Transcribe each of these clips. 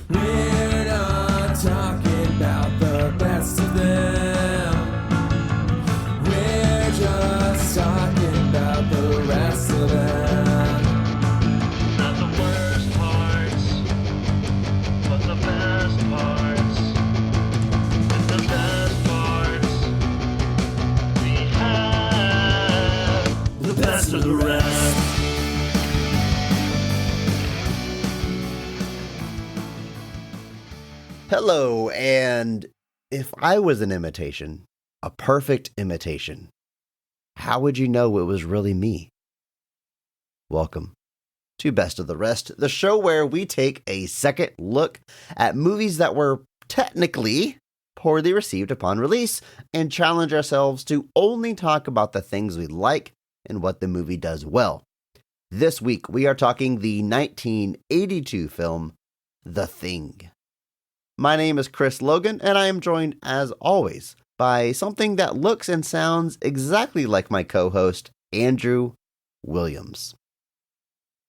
We're not talking about the best of them. We're just talking about the rest of them. Not the worst parts, but the best parts. And the best parts we have. The best of the rest. Hello, and if I was an imitation, a perfect imitation, how would you know it was really me? Welcome to Best of the Rest, the show where we take a second look at movies that were technically poorly received upon release and challenge ourselves to only talk about the things we like and what the movie does well. This week, we are talking the 1982 film, The Thing. My name is Chris Logan, and I am joined, as always, by something that looks and sounds exactly like my co-host, Andrew Williams.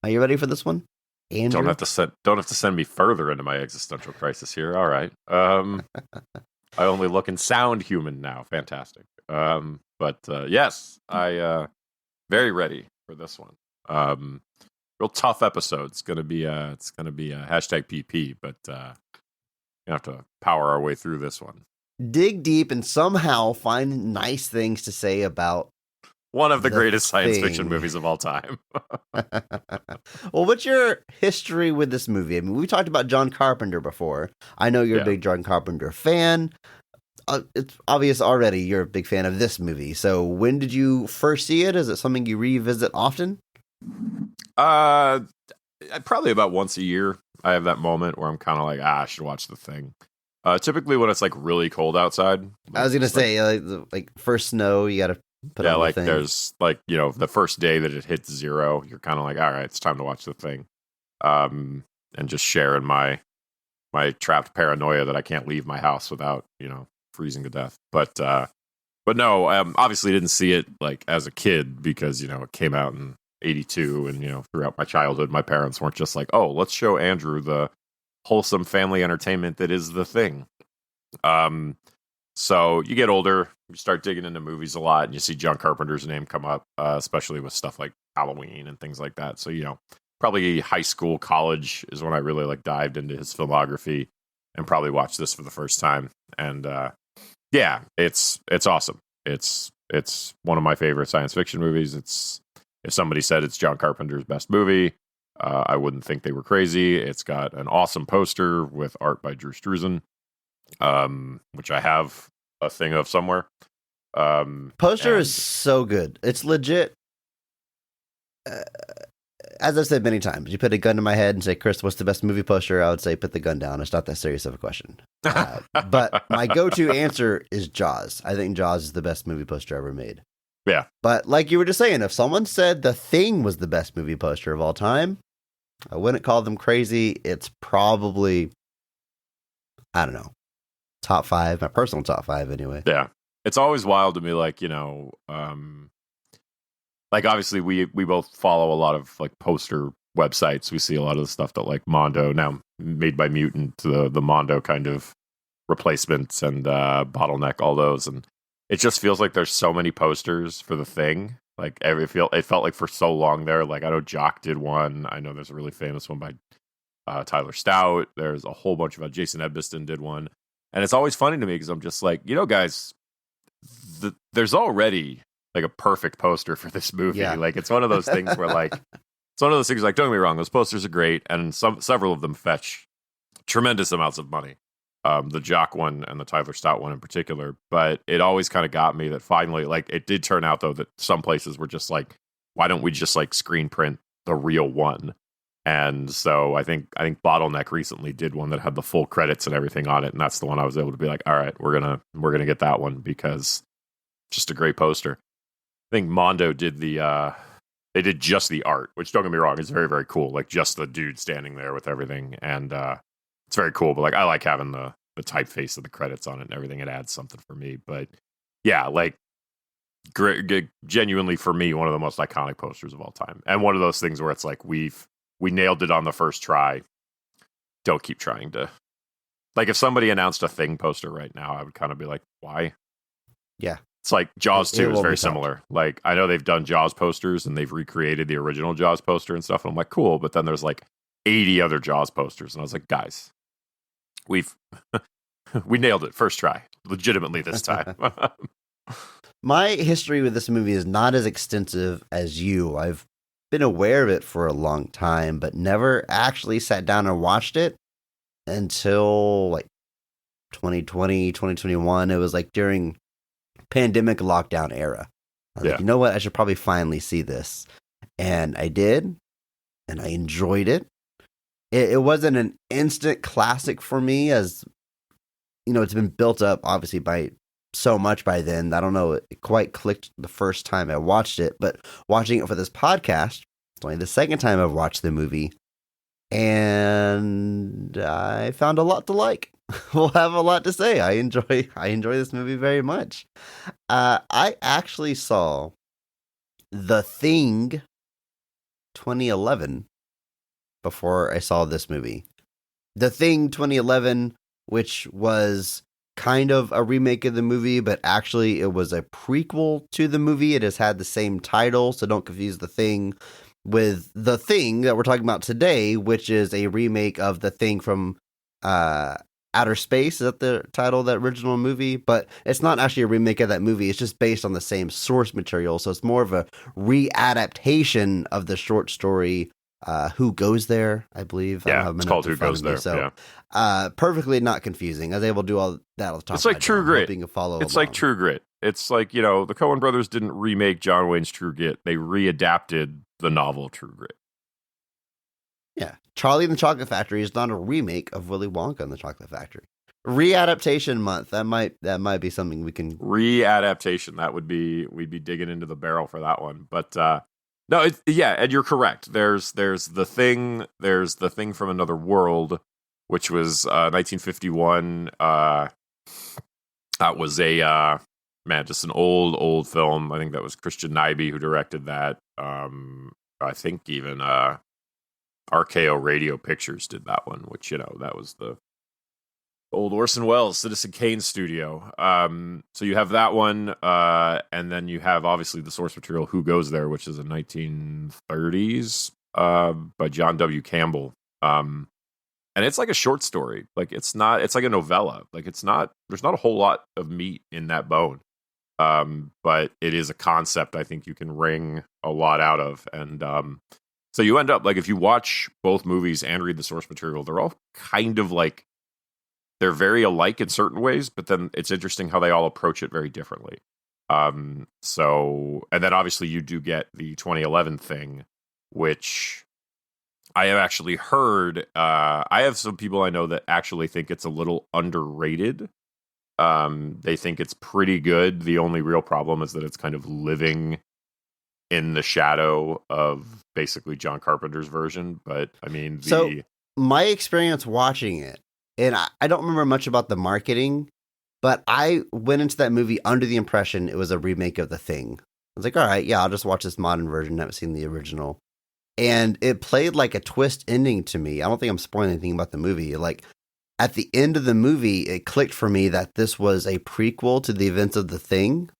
Are you ready for this one, Andrew? Don't have to send me further into my existential crisis here. All right. I only look and sound human now. Fantastic. But yes, I very ready for this one. Real tough episode. It's gonna be a hashtag PP, but we have to power our way through this one. Dig deep and somehow find nice things to say about one of the greatest science Thing. fiction movies of all time. Well, what's your history with this movie? I mean, we talked about John Carpenter before. I know you're a big John Carpenter fan. It's obvious already you're a big fan of this movie. So when did you first see it? Is it something you revisit often? Probably about once a year. I have that moment where I'm kind of like, I should watch The Thing. Typically when it's like really cold outside. I was gonna say like first snow, you gotta put on The Thing. There's like, the first day that it hits 0, you're kind of like, all right, it's time to watch The Thing. And just sharing my trapped paranoia that I can't leave my house without, freezing to death. But no, obviously didn't see it like as a kid because, it came out in 82 and, throughout my childhood, my parents weren't just like, oh, let's show Andrew the wholesome family entertainment that is The Thing. So you get older, you start digging into movies a lot, and you see John Carpenter's name come up, especially with stuff like Halloween and things like that. So, probably high school, college is when I really dived into his filmography and probably watched this for the first time. And it's awesome. It's one of my favorite science fiction movies. If somebody said it's John Carpenter's best movie, I wouldn't think they were crazy. It's got an awesome poster with art by Drew Struzan, which I have a thing of somewhere. Poster is so good. It's legit. As I've said many times, you put a gun to my head and say, Chris, what's the best movie poster? I would say, put the gun down. It's not that serious of a question. But my go-to answer is Jaws. I think Jaws is the best movie poster ever made. Yeah. But like you were just saying, if someone said The Thing was the best movie poster of all time, I wouldn't call them crazy. It's probably, I don't know, top 5, my personal top 5 anyway. Yeah. It's always wild to me, obviously we both follow a lot of poster websites. We see a lot of the stuff that Mondo, now made by Mutant, the Mondo kind of replacements and Bottleneck, all those. And it just feels like there's so many posters for The Thing. It felt like for so long there. I know Jock did one. I know there's a really famous one by Tyler Stout. There's a whole bunch of Jason Edmiston did one. And it's always funny to me because I'm just like, guys, there's already a perfect poster for this movie. Yeah. It's one of those things where it's one of those things don't get me wrong, those posters are great, and several of them fetch tremendous amounts of money. The Jock one and the Tyler Stout one in particular, but it always kind of got me that finally, it did turn out though that some places were just why don't we just screen print the real one? And so I think Bottleneck recently did one that had the full credits and everything on it, and that's the one I was able to be like, all right, we're gonna get that one because it's just a great poster. I think Mondo did they did just the art, which don't get me wrong, is very, very cool. Just the dude standing there with everything, and it's very cool. But I like having the typeface of the credits on it and everything. It adds something for me. But yeah, genuinely for me, one of the most iconic posters of all time, and one of those things where it's we nailed it on the first try. don't keep trying to. Like, if somebody announced a Thing poster right now, I would kind of be like, why? Yeah. It's like Jaws It 2 is will very be tough. similar. Like, I know they've done Jaws posters and they've recreated the original Jaws poster and stuff. And I'm like, cool. But then there's like 80 other Jaws posters. And I was like, guys, we nailed it first try. Legitimately this time. My history with this movie is not as extensive as you. I've been aware of it for a long time, but never actually sat down and watched it until like 2020, 2021. It was like during pandemic lockdown era. I was like, you know what? I should probably finally see this. And I did, and I enjoyed it. It wasn't an instant classic for me, as you know, it's been built up obviously by so much by then. I don't know, it quite clicked the first time I watched it, but watching it for this podcast, it's only the second time I've watched the movie, and I found a lot to like. We'll have a lot to say. I enjoy this movie very much. I actually saw The Thing 2011 before I saw this movie. The Thing 2011, which was kind of a remake of the movie, but actually it was a prequel to the movie. It has had the same title, so don't confuse The Thing with The Thing that we're talking about today, which is a remake of The Thing from Outer Space. Is that the title of that original movie? But it's not actually a remake of that movie. It's just based on the same source material, so it's more of a readaptation of the short story Who Goes There, I believe. Yeah, it's called Who Goes There. So, perfectly not confusing. I was able to do all that off the top It's like True Grit. It's like True Grit. It's like, the Coen brothers didn't remake John Wayne's True Grit. They readapted the novel True Grit. Yeah. Charlie and the Chocolate Factory is not a remake of Willy Wonka and the Chocolate Factory. Readaptation month. That might be something we can readaptation. We'd be digging into the barrel for that one. But no, and you're correct. There's The Thing. There's The Thing from Another World, which was 1951. That was just an old film. I think that was Christian Nyby who directed that. I think even RKO Radio Pictures did that one, which, that was the old Orson Welles, Citizen Kane studio. So you have that one, and then you have obviously the source material Who Goes There, which is a 1930s by John W. Campbell. And it's like a short story. Like it's like a novella. Like there's not a whole lot of meat in that bone. But it is a concept I think you can wring a lot out of. And so you end up, like, if you watch both movies and read the source material, they're all kind of like, they're very alike in certain ways, but then it's interesting how they all approach it very differently. And then obviously you do get the 2011 Thing, which I have actually heard, I have some people I know that actually think it's a little underrated. They think it's pretty good. The only real problem is that it's kind of living in the shadow of basically John Carpenter's version. But I mean, So my experience watching it, and I don't remember much about the marketing, but I went into that movie under the impression it was a remake of The Thing. I was like, all right, yeah, I'll just watch this modern version. Never seen the original. And it played like a twist ending to me. I don't think I'm spoiling anything about the movie. Like, at the end of the movie, it clicked for me that this was a prequel to the events of The Thing.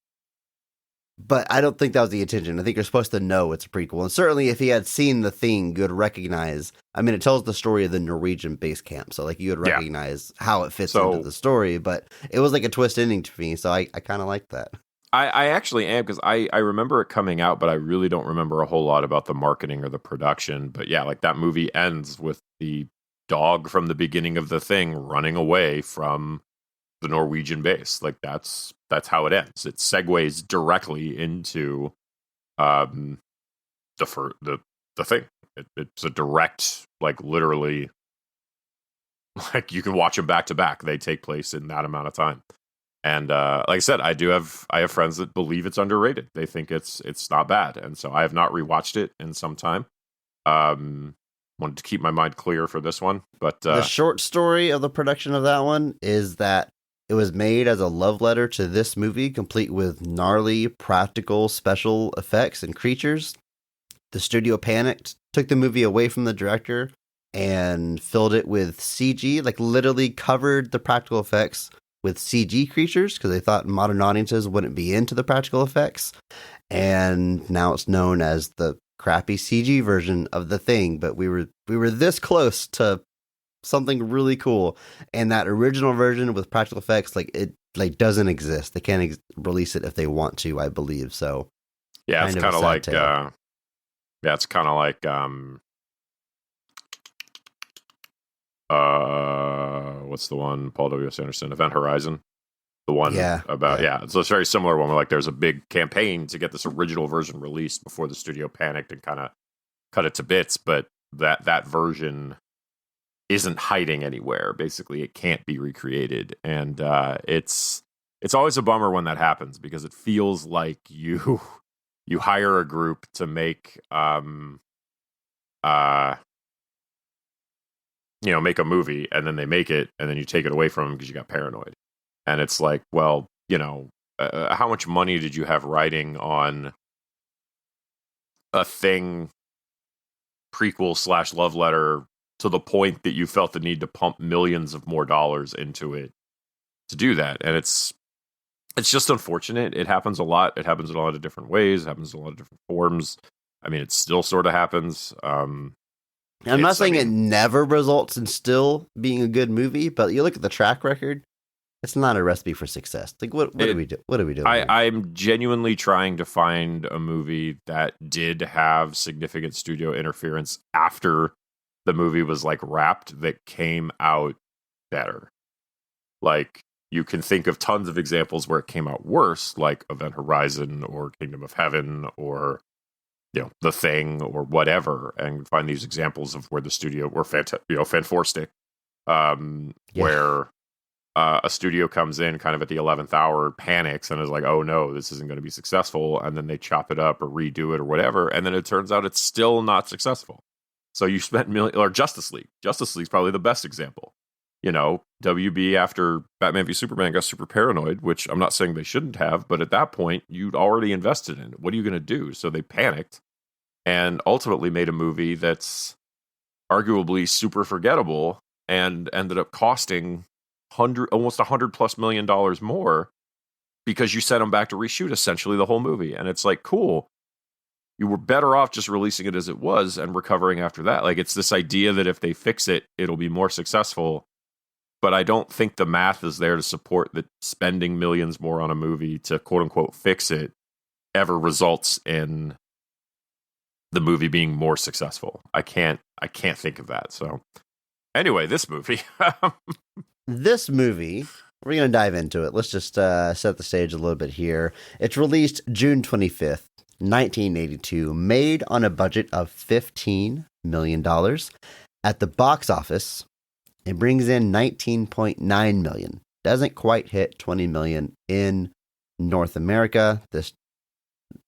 But I don't think that was the intention. I think you're supposed to know it's a prequel. And certainly if he had seen The Thing, you would recognize, I mean, it tells the story of the Norwegian base camp. So like you would recognize how it fits into the story, but it was like a twist ending to me. So I kind of like that. I actually am, because I remember it coming out, but I really don't remember a whole lot about the marketing or the production. But yeah, like that movie ends with the dog from the beginning of The Thing running away from the Norwegian base. Like that's how it ends. It segues directly into the Thing. It's a direct, like, literally, like, you can watch them back to back. They take place in that amount of time. And like I said, I have friends that believe it's underrated. They think it's not bad, and so I have not rewatched it in some time. Wanted to keep my mind clear for this one, but the short story of the production of that one is that it was made as a love letter to this movie, complete with gnarly practical special effects and creatures. The studio panicked, took the movie away from the director, and filled it with CG, like literally covered the practical effects with CG creatures because they thought modern audiences wouldn't be into the practical effects. And now it's known as the crappy CG version of The Thing, but we were this close to something really cool. And that original version with practical effects, like it like doesn't exist. They can't release it if they want to, I believe. So yeah, it's kind of like it's kind of like what's the one, Paul W.S. Anderson, Event Horizon, the one about so it's a very similar one where like there's a big campaign to get this original version released before the studio panicked and kind of cut it to bits, but that version isn't hiding anywhere. Basically, it can't be recreated, and it's always a bummer when that happens because it feels like you hire a group to make make a movie, and then they make it, and then you take it away from them because you got paranoid. And it's like, well, how much money did you have riding on a Thing prequel / love letter to the point that you felt the need to pump millions of more dollars into it to do that? And it's just unfortunate. It happens a lot. It happens in a lot of different ways. It happens in a lot of different forms. I mean, it still sort of happens. I'm not saying it never results in still being a good movie, but you look at the track record, it's not a recipe for success. Like, what do we do? What are we doing? I'm genuinely trying to find a movie that did have significant studio interference after the movie was like wrapped that came out better. Like, you can think of tons of examples where it came out worse, like Event Horizon or Kingdom of Heaven or The Thing or whatever, and find these examples of where the studio were fantastic, where a studio comes in kind of at the 11th hour, panics, and is like, oh no, this isn't going to be successful, and then they chop it up or redo it or whatever, and then it turns out it's still not successful. So you spent or Justice League. Justice League's probably the best example. WB after Batman v Superman got super paranoid, which I'm not saying they shouldn't have, but at that point, you'd already invested in it. What are you going to do? So they panicked and ultimately made a movie that's arguably super forgettable and ended up costing almost $100+ million more because you sent them back to reshoot essentially the whole movie. And it's like, cool. You were better off just releasing it as it was and recovering after that. Like, it's this idea that if they fix it, it'll be more successful. But I don't think the math is there to support that spending millions more on a movie to quote unquote fix it ever results in the movie being more successful. I can't think of that. So anyway, this movie. We're going to dive into it. Let's just set the stage a little bit here. It's released June 25th, 1982, made on a budget of $15 million. At the box office, it brings in $19.9 million. Doesn't quite hit $20 million in North America. This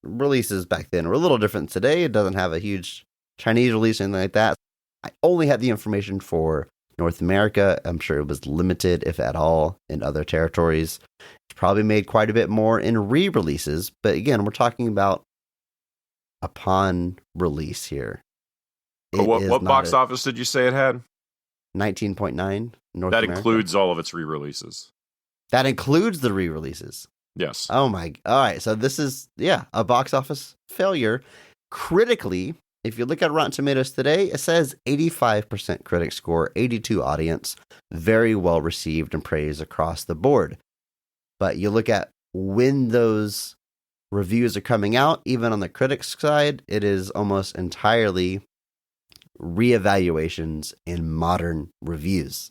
releases back then were a little different today. It doesn't have a huge Chinese release or anything like that. I only had the information for North America. I'm sure it was limited, if at all, in other territories. It's probably made quite a bit more in re-releases, but again, we're talking about upon release here. What box office did you say it had? 19.9 North That America. includes all of its re-releases. That includes the re-releases. Yes. Oh my. All right. So this is, a box office failure. Critically, if you look at Rotten Tomatoes today, it says 85% critic score, 82 audience, very well received and praised across the board. But you look at when those reviews are coming out, even on the critics side, it is almost entirely reevaluations in modern reviews.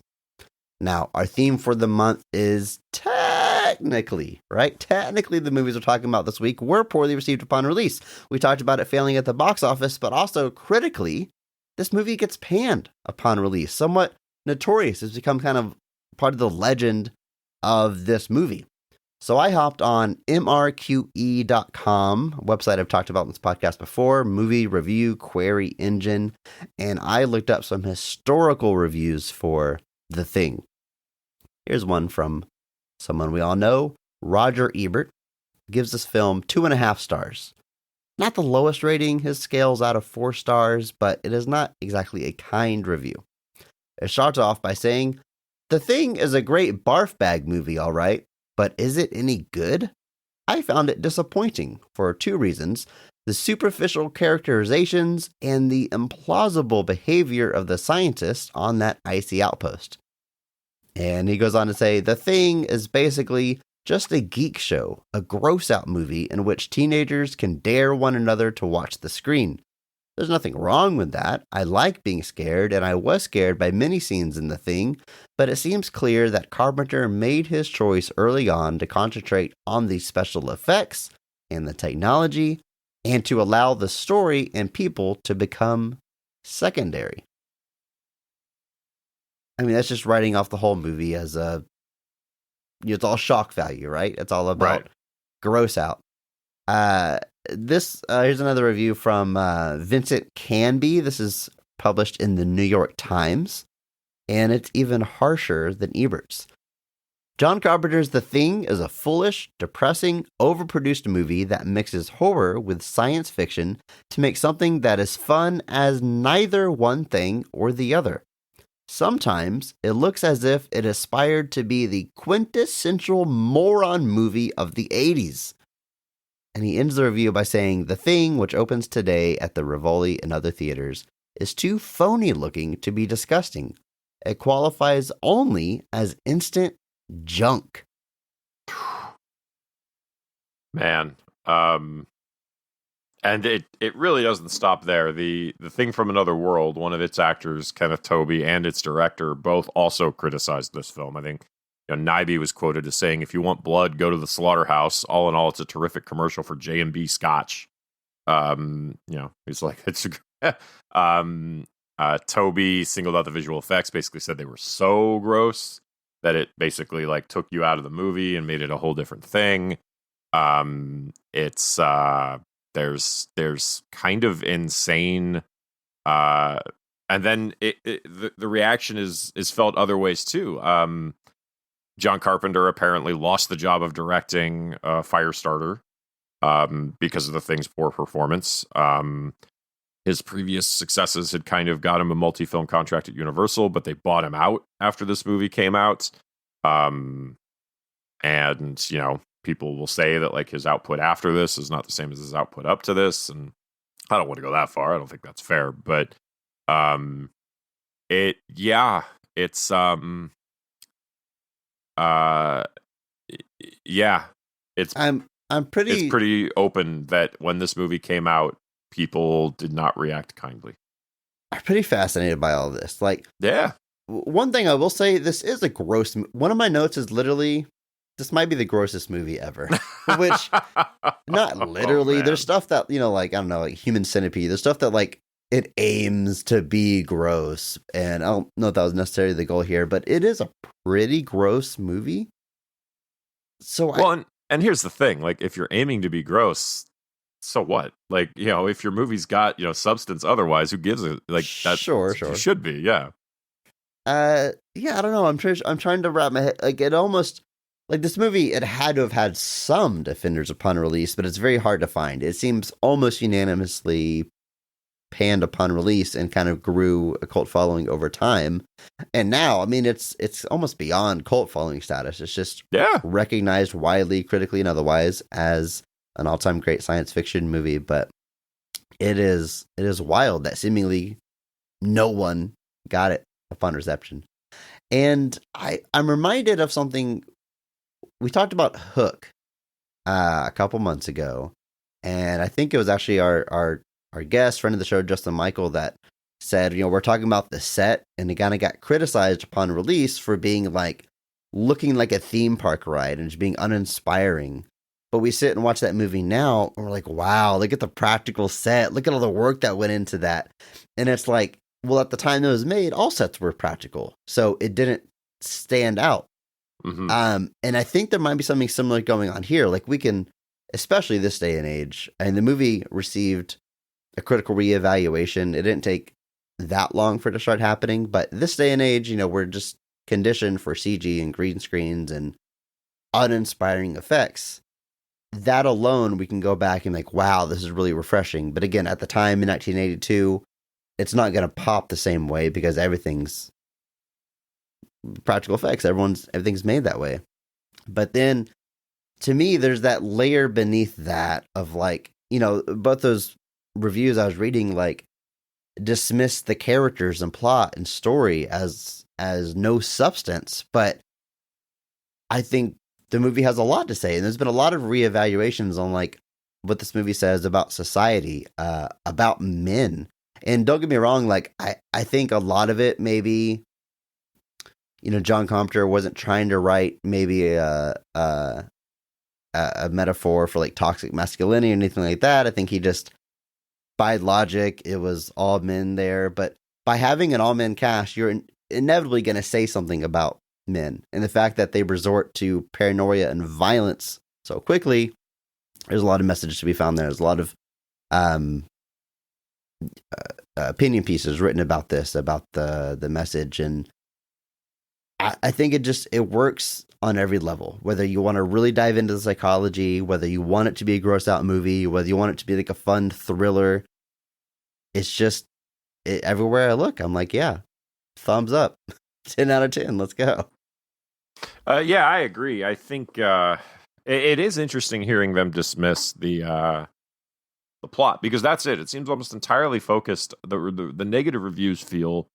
Now, our theme for the month is technically, the movies we're talking about this week were poorly received upon release. We talked about it failing at the box office, but also critically, this movie gets panned upon release. Somewhat notorious. It's become kind of part of the legend of this movie. So I hopped on mrque.com, a website I've talked about in this podcast before, movie review query engine, and I looked up some historical reviews for The Thing. Here's one from someone we all know, Roger Ebert, gives this film 2.5 stars. Not the lowest rating, his scale's out of 4 stars, but it is not exactly a kind review. It starts off by saying, "The Thing is a great barf bag movie, all right, but is it any good? I found it disappointing for two reasons: the superficial characterizations and the implausible behavior of the scientists on that icy outpost." And he goes on to say, "The Thing is basically just a geek show, a gross out movie in which teenagers can dare one another to watch the screen. There's nothing wrong with that. I like being scared, and I was scared by many scenes in The Thing, but it seems clear that Carpenter made his choice early on to concentrate on the special effects and the technology, and to allow the story and people to become secondary." I mean, that's just writing off the whole movie as it's all shock value, right? It's all about gross out. Here's another review from Vincent Canby. This is published in the New York Times, and it's even harsher than Ebert's. "John Carpenter's The Thing is a foolish, depressing, overproduced movie that mixes horror with science fiction to make something that is fun as neither one thing or the other. Sometimes it looks as if it aspired to be the quintessential moron movie of the 80s. And he ends the review by saying, "The Thing, which opens today at the Rivoli and other theaters, is too phony looking to be disgusting. It qualifies only as instant junk." Man. And it really doesn't stop there. The Thing from Another World, one of its actors, Kenneth Tobey, and its director both also criticized this film. I think Nyby was quoted as saying, "If you want blood, go to the slaughterhouse. All in all, it's a terrific commercial for J&B Scotch." He's like, it's Tobey singled out the visual effects, basically said they were so gross that it basically like took you out of the movie and made it a whole different thing. There's kind of insane, and then the reaction is felt other ways too. John Carpenter apparently lost the job of directing Firestarter because of The Thing's poor performance. His previous successes had kind of got him a multi-film contract at Universal, but they bought him out after this movie came out. And people will say that like his output after this is not the same as his output up to this, and I don't want to go that far. I don't think that's fair, but it's pretty open that when this movie came out, people did not react kindly. I'm pretty fascinated by all this. Like, yeah, one thing I will say, this is a gross. One of my notes is literally, this might be the grossest movie ever. Which, not literally. There's stuff that, like, I don't know, like Human Centipede. There's stuff that, like, it aims to be gross. And I don't know if that was necessarily the goal here, but it is a pretty gross movie. So, and here's the thing. Like, if you're aiming to be gross, so what? Like, if your movie's got, substance otherwise, who gives it? Like, that sure. should be, yeah. I don't know. I'm trying to wrap my head. Like, it almost, like, this movie, it had to have had some defenders upon release, but it's very hard to find. It seems almost unanimously panned upon release and kind of grew a cult following over time. And now, I mean, it's almost beyond cult following status. It's just recognized widely, critically, and otherwise as an all-time great science fiction movie. But it is wild that seemingly no one got it upon reception. And I'm reminded of something. We talked about Hook a couple months ago, and I think it was actually our guest, friend of the show, Justin Michael, that said, we're talking about the set, and it kind of got criticized upon release for being like looking like a theme park ride and just being uninspiring. But we sit and watch that movie now, and we're like, wow, look at the practical set. Look at all the work that went into that. And it's like, well, at the time it was made, all sets were practical, so it didn't stand out. Mm-hmm. And I think there might be something similar going on here. Like, we can, especially this day and age, and the movie received a critical reevaluation. It didn't take that long for it to start happening, but this day and age, we're just conditioned for CG and green screens and uninspiring effects. That alone, we can go back and like, wow, this is really refreshing. But again, at the time in 1982, it's not going to pop the same way because everything's practical effects. Everything's made that way. But then, to me, there's that layer beneath that of like, both those reviews I was reading, like, dismiss the characters and plot and story as no substance. But I think the movie has a lot to say, and there's been a lot of reevaluations on like what this movie says about society, about men. And don't get me wrong, like I think a lot of it maybe, John Carpenter wasn't trying to write maybe a metaphor for like toxic masculinity or anything like that. I think he just, by logic, it was all men there. But by having an all men cast, you're inevitably going to say something about men, and the fact that they resort to paranoia and violence so quickly. There's a lot of messages to be found there. There's a lot of opinion pieces written about this, about the message, and I think it works on every level. Whether you want to really dive into the psychology, whether you want it to be a gross out movie, whether you want it to be like a fun thriller, it's just everywhere I look, I'm like, yeah, thumbs up, 10 out of 10. Let's go. Yeah, I agree. I think it is interesting hearing them dismiss the plot, because that's it. It seems almost entirely focused. The negative reviews feel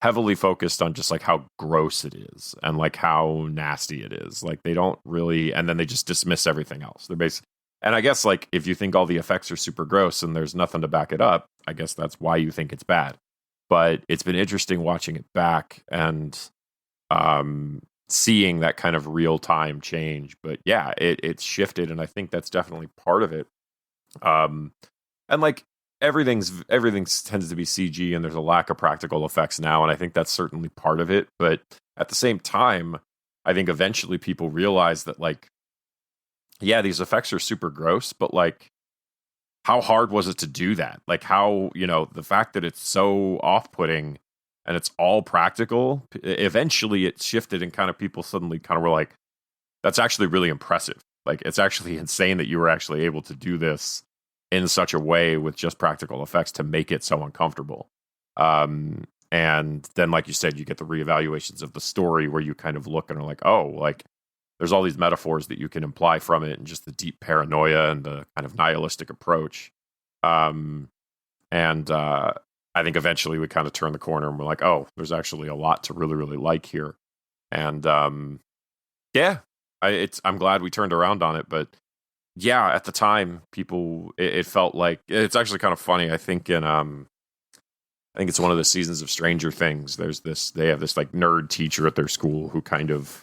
heavily focused on just like how gross it is and like how nasty it is. Like they don't really, and then they just dismiss everything else. They're basically, and I guess like if you think all the effects are super gross and there's nothing to back it up, I guess that's why you think it's bad. But it's been interesting watching it back and seeing that kind of real time change. But yeah, it's shifted, and I think that's definitely part of it. And like everything tends to be CG, and there's a lack of practical effects now, and I think that's certainly part of it. But at the same time, I think eventually people realize that like, yeah, these effects are super gross, but like, how hard was it to do that? Like how, the fact that it's so off-putting and it's all practical, eventually it shifted and kind of people suddenly kind of were like, that's actually really impressive. Like it's actually insane that you were actually able to do this in such a way with just practical effects to make it so uncomfortable. And then, like you said, you get the reevaluations of the story where you kind of look and are like, oh, like there's all these metaphors that you can imply from it, and just the deep paranoia and the kind of nihilistic approach. I think eventually we kind of turn the corner and we're like, oh, there's actually a lot to really, really like here. And yeah, I'm glad we turned around on it. But yeah, at the time, people, it felt like, it's actually kind of funny. I think it's one of the seasons of Stranger Things. They have this like nerd teacher at their school who kind of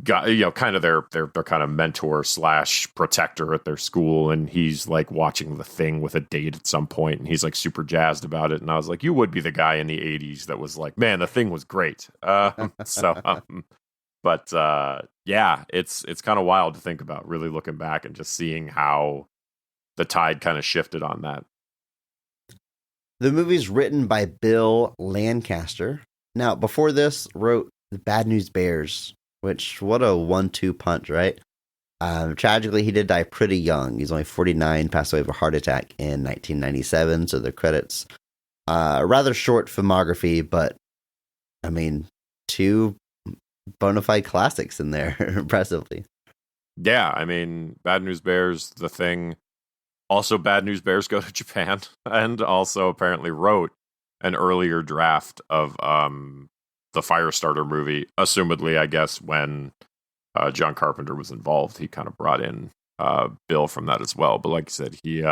got, kind of their kind of mentor / protector at their school. And he's like watching The Thing with a date at some point, and he's like super jazzed about it. And I was like, you would be the guy in the 80s that was like, man, The Thing was great. Yeah, it's kind of wild to think about, really looking back and just seeing how the tide kind of shifted on that. The movie's written by Bill Lancaster. Now, before this, wrote The Bad News Bears, which, what a 1-2 punch, right? Tragically, he did die pretty young. He's only 49, passed away of a heart attack in 1997, so the credits, rather short filmography, but, I mean, 2 bona fide classics in there, impressively. Yeah, I mean, Bad News Bears, The Thing, also Bad News Bears Go to Japan, and also apparently wrote an earlier draft of the Firestarter movie, assumedly, I guess, when John Carpenter was involved. He kind of brought in Bill from that as well. But like I said, he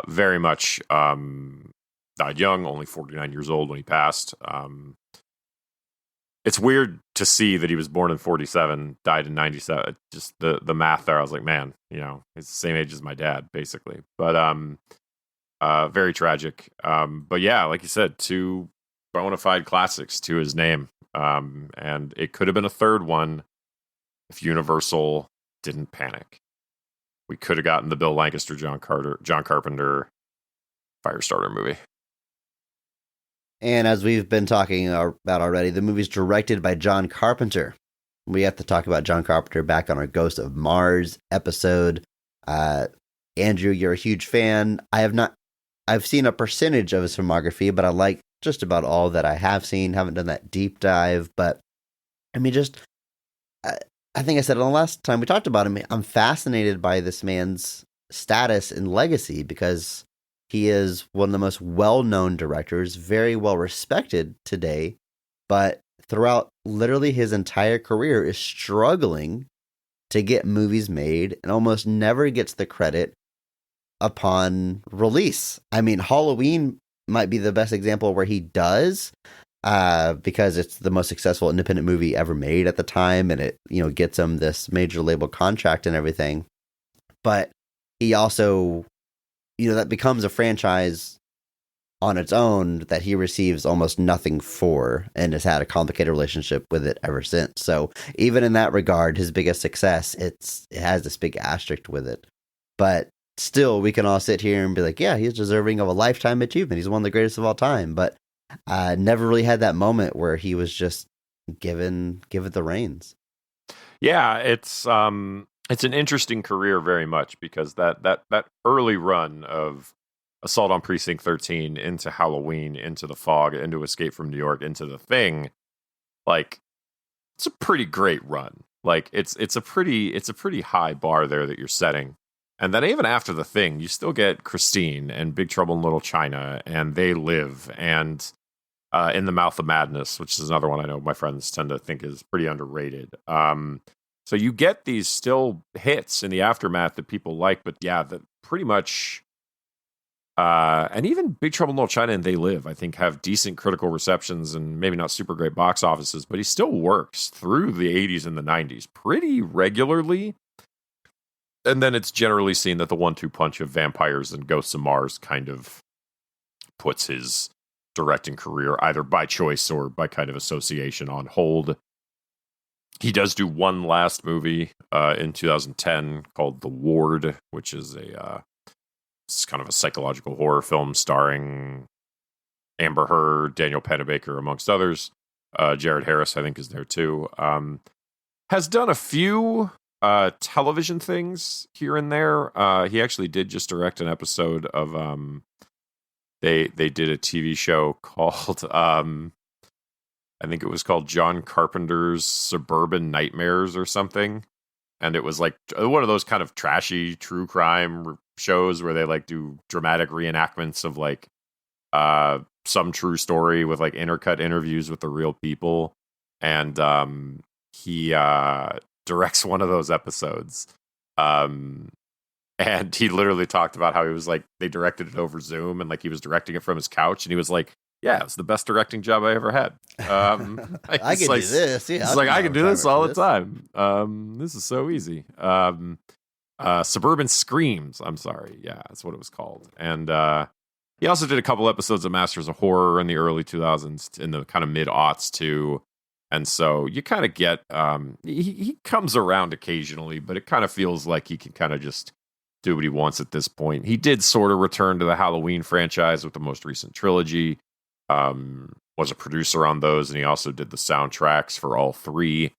very much died young, only 49 years old when he passed. It's weird to see that he was born in 47, died in 97. Just the math there, I was like, man, he's the same age as my dad, basically. But very tragic. But yeah, like you said, 2 bona fide classics to his name. And it could have been a third one if Universal didn't panic. We could have gotten the Bill Lancaster, John Carpenter Firestarter movie. And as we've been talking about already, the movie's directed by John Carpenter. We have to talk about John Carpenter back on our Ghost of Mars episode. Andrew, you're a huge fan. I've seen a percentage of his filmography, but I like just about all that I have seen. Haven't done that deep dive, but I mean, I think I said it the last time we talked about him. I'm fascinated by this man's status and legacy because he is one of the most well-known directors, very well respected today, but throughout literally his entire career is struggling to get movies made and almost never gets the credit upon release. I mean, Halloween might be the best example where he does, because it's the most successful independent movie ever made at the time, and it, gets him this major label contract and everything. But he also, that becomes a franchise on its own that he receives almost nothing for and has had a complicated relationship with it ever since. So even in that regard, his biggest success, it has this big asterisk with it. But still, we can all sit here and be like, yeah, he's deserving of a lifetime achievement. He's one of the greatest of all time. But never really had that moment where he was just given the reins. Yeah, it's an interesting career very much, because that early run of Assault on Precinct 13 into Halloween, into The Fog, into Escape from New York, into The Thing, like, it's a pretty great run. Like, it's a pretty high bar there that you're setting. And then even after The Thing, you still get Christine and Big Trouble in Little China and They Live and In the Mouth of Madness, which is another one I know my friends tend to think is pretty underrated. So you get these still hits in the aftermath that people like, but yeah, that pretty much. And even Big Trouble in Little China and They Live, I think, have decent critical receptions and maybe not super great box offices, but he still works through the 80s and the 90s pretty regularly. And then it's generally seen that the 1-2 punch of Vampires and Ghosts of Mars kind of puts his directing career, either by choice or by kind of association, on hold. He does do one last movie in 2010 called The Ward, which is it's kind of a psychological horror film starring Amber Heard, Daniel Panabaker, amongst others. Jared Harris, I think, is there too. Has done a few television things here and there. He actually did just direct an episode of they did a TV show called I think it was called John Carpenter's Suburban Nightmares or something. And it was like one of those kind of trashy true crime shows where they like do dramatic reenactments of like some true story with like intercut interviews with the real people. And he directs one of those episodes. And he literally talked about how he was like, they directed it over Zoom and like he was directing it from his couch. And he was like, yeah, it's the best directing job I ever had. I can do this. Yeah, it's like, I can do this all the time. This is so easy. Suburban Screams. I'm sorry. Yeah, that's what it was called. And he also did a couple episodes of Masters of Horror in the early 2000s, in the kind of mid-aughts too. And so you kind of get, he comes around occasionally, but it kind of feels like he can kind of just do what he wants at this point. He did sort of return to the Halloween franchise with the most recent trilogy. Was a producer on those, and he also did the soundtracks for all three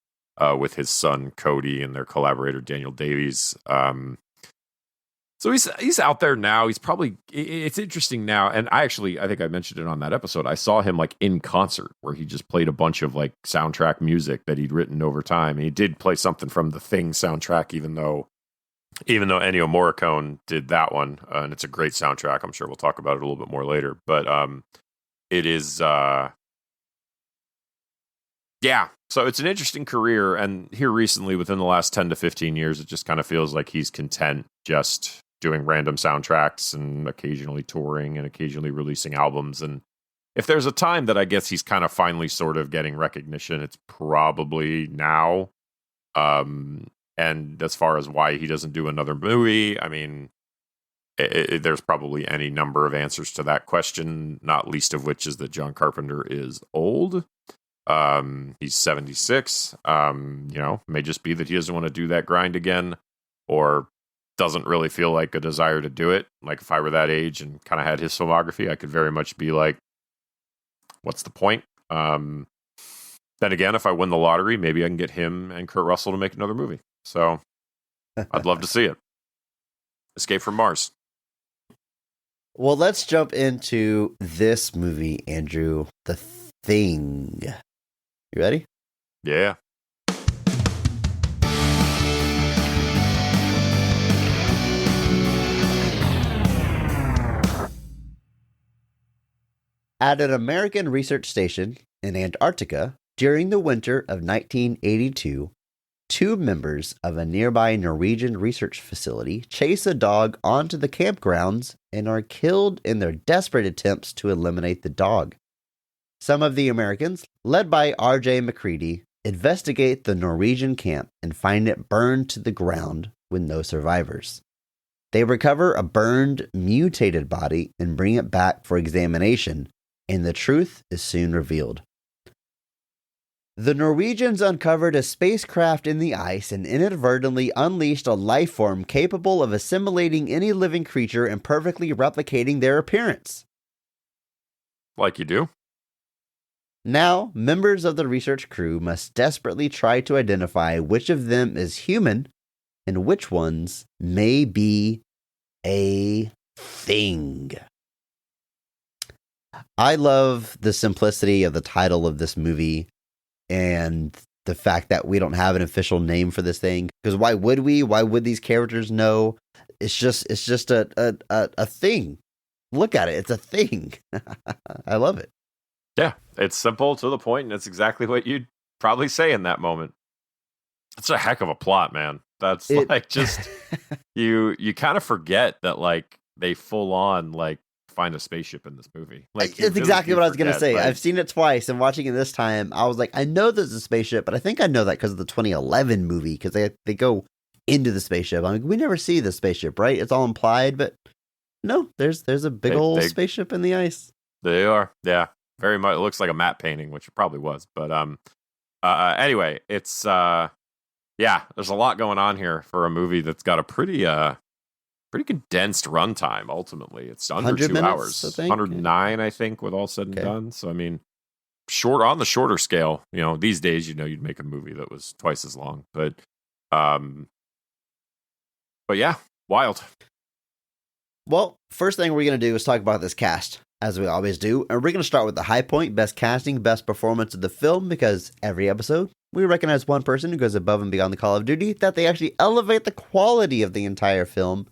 with his son Cody and their collaborator Daniel Davies. So he's out there now. He's probably, it's interesting now, and I think I mentioned it on that episode. I saw him like in concert where he just played a bunch of like soundtrack music that he'd written over time. And he did play something from the Thing soundtrack, even though Ennio Morricone did that one, and it's a great soundtrack. I'm sure we'll talk about it a little bit more later, but it is, yeah. So it's an interesting career. And here recently, within the last 10 to 15 years, it just kind of feels like he's content just doing random soundtracks and occasionally touring and occasionally releasing albums. And if there's a time that I guess he's kind of finally sort of getting recognition, it's probably now. And as far as why he doesn't do another movie, I mean, there's probably any number of answers to that question, not least of which is that John Carpenter is old. He's 76. May just be that he doesn't want to do that grind again, or doesn't really feel like a desire to do it. Like if I were that age and kind of had his filmography, I could very much be like, what's the point? Then again, if I win the lottery, maybe I can get him and Kurt Russell to make another movie. So I'd love to see it. Escape from Mars. Well, let's jump into this movie, Andrew. The Thing. You ready? Yeah. At an American research station in Antarctica during the winter of 1982, two members of a nearby Norwegian research facility chase a dog onto the campgrounds and are killed in their desperate attempts to eliminate the dog. Some of the Americans, led by R.J. McCready, investigate the Norwegian camp and find it burned to the ground with no survivors. They recover a burned, mutated body and bring it back for examination, and the truth is soon revealed. The Norwegians uncovered a spacecraft in the ice and inadvertently unleashed a life form capable of assimilating any living creature and perfectly replicating their appearance. Like you do. Now, members of the research crew must desperately try to identify which of them is human and which ones may be a thing. I love the simplicity of the title of this movie and the fact that we don't have an official name for this thing. Because why would we? Why would these characters know? It's just a thing. Look at it. It's a thing. I love it. Yeah, it's simple, to the point, and it's exactly what you'd probably say in that moment. It's a heck of a plot, man. That's like just you kind of forget that like they full on like find a spaceship in this movie. Like it's exactly what I was gonna say. Like, I've seen it twice, and watching it this time, I was like, I know there's a spaceship, but I think I know that because of the 2011 movie, because they go into the spaceship. I'm like, we never see the spaceship, right? It's all implied, but no, there's a big old spaceship in the ice. They are, yeah. Very much. It looks like a matte painting, which it probably was. But anyway, it's there's a lot going on here for a movie that's got a pretty condensed runtime. Ultimately, it's under 2 hours, 109, I think, with all said and done. So I mean, on the shorter scale. You know, these days, you'd make a movie that was twice as long. But yeah, wild. Well, first thing we're gonna do is talk about this cast, as we always do, and we're going to start with the high point, best casting, best performance of the film, because every episode, we recognize one person who goes above and beyond the call of duty, that they actually elevate the quality of the entire film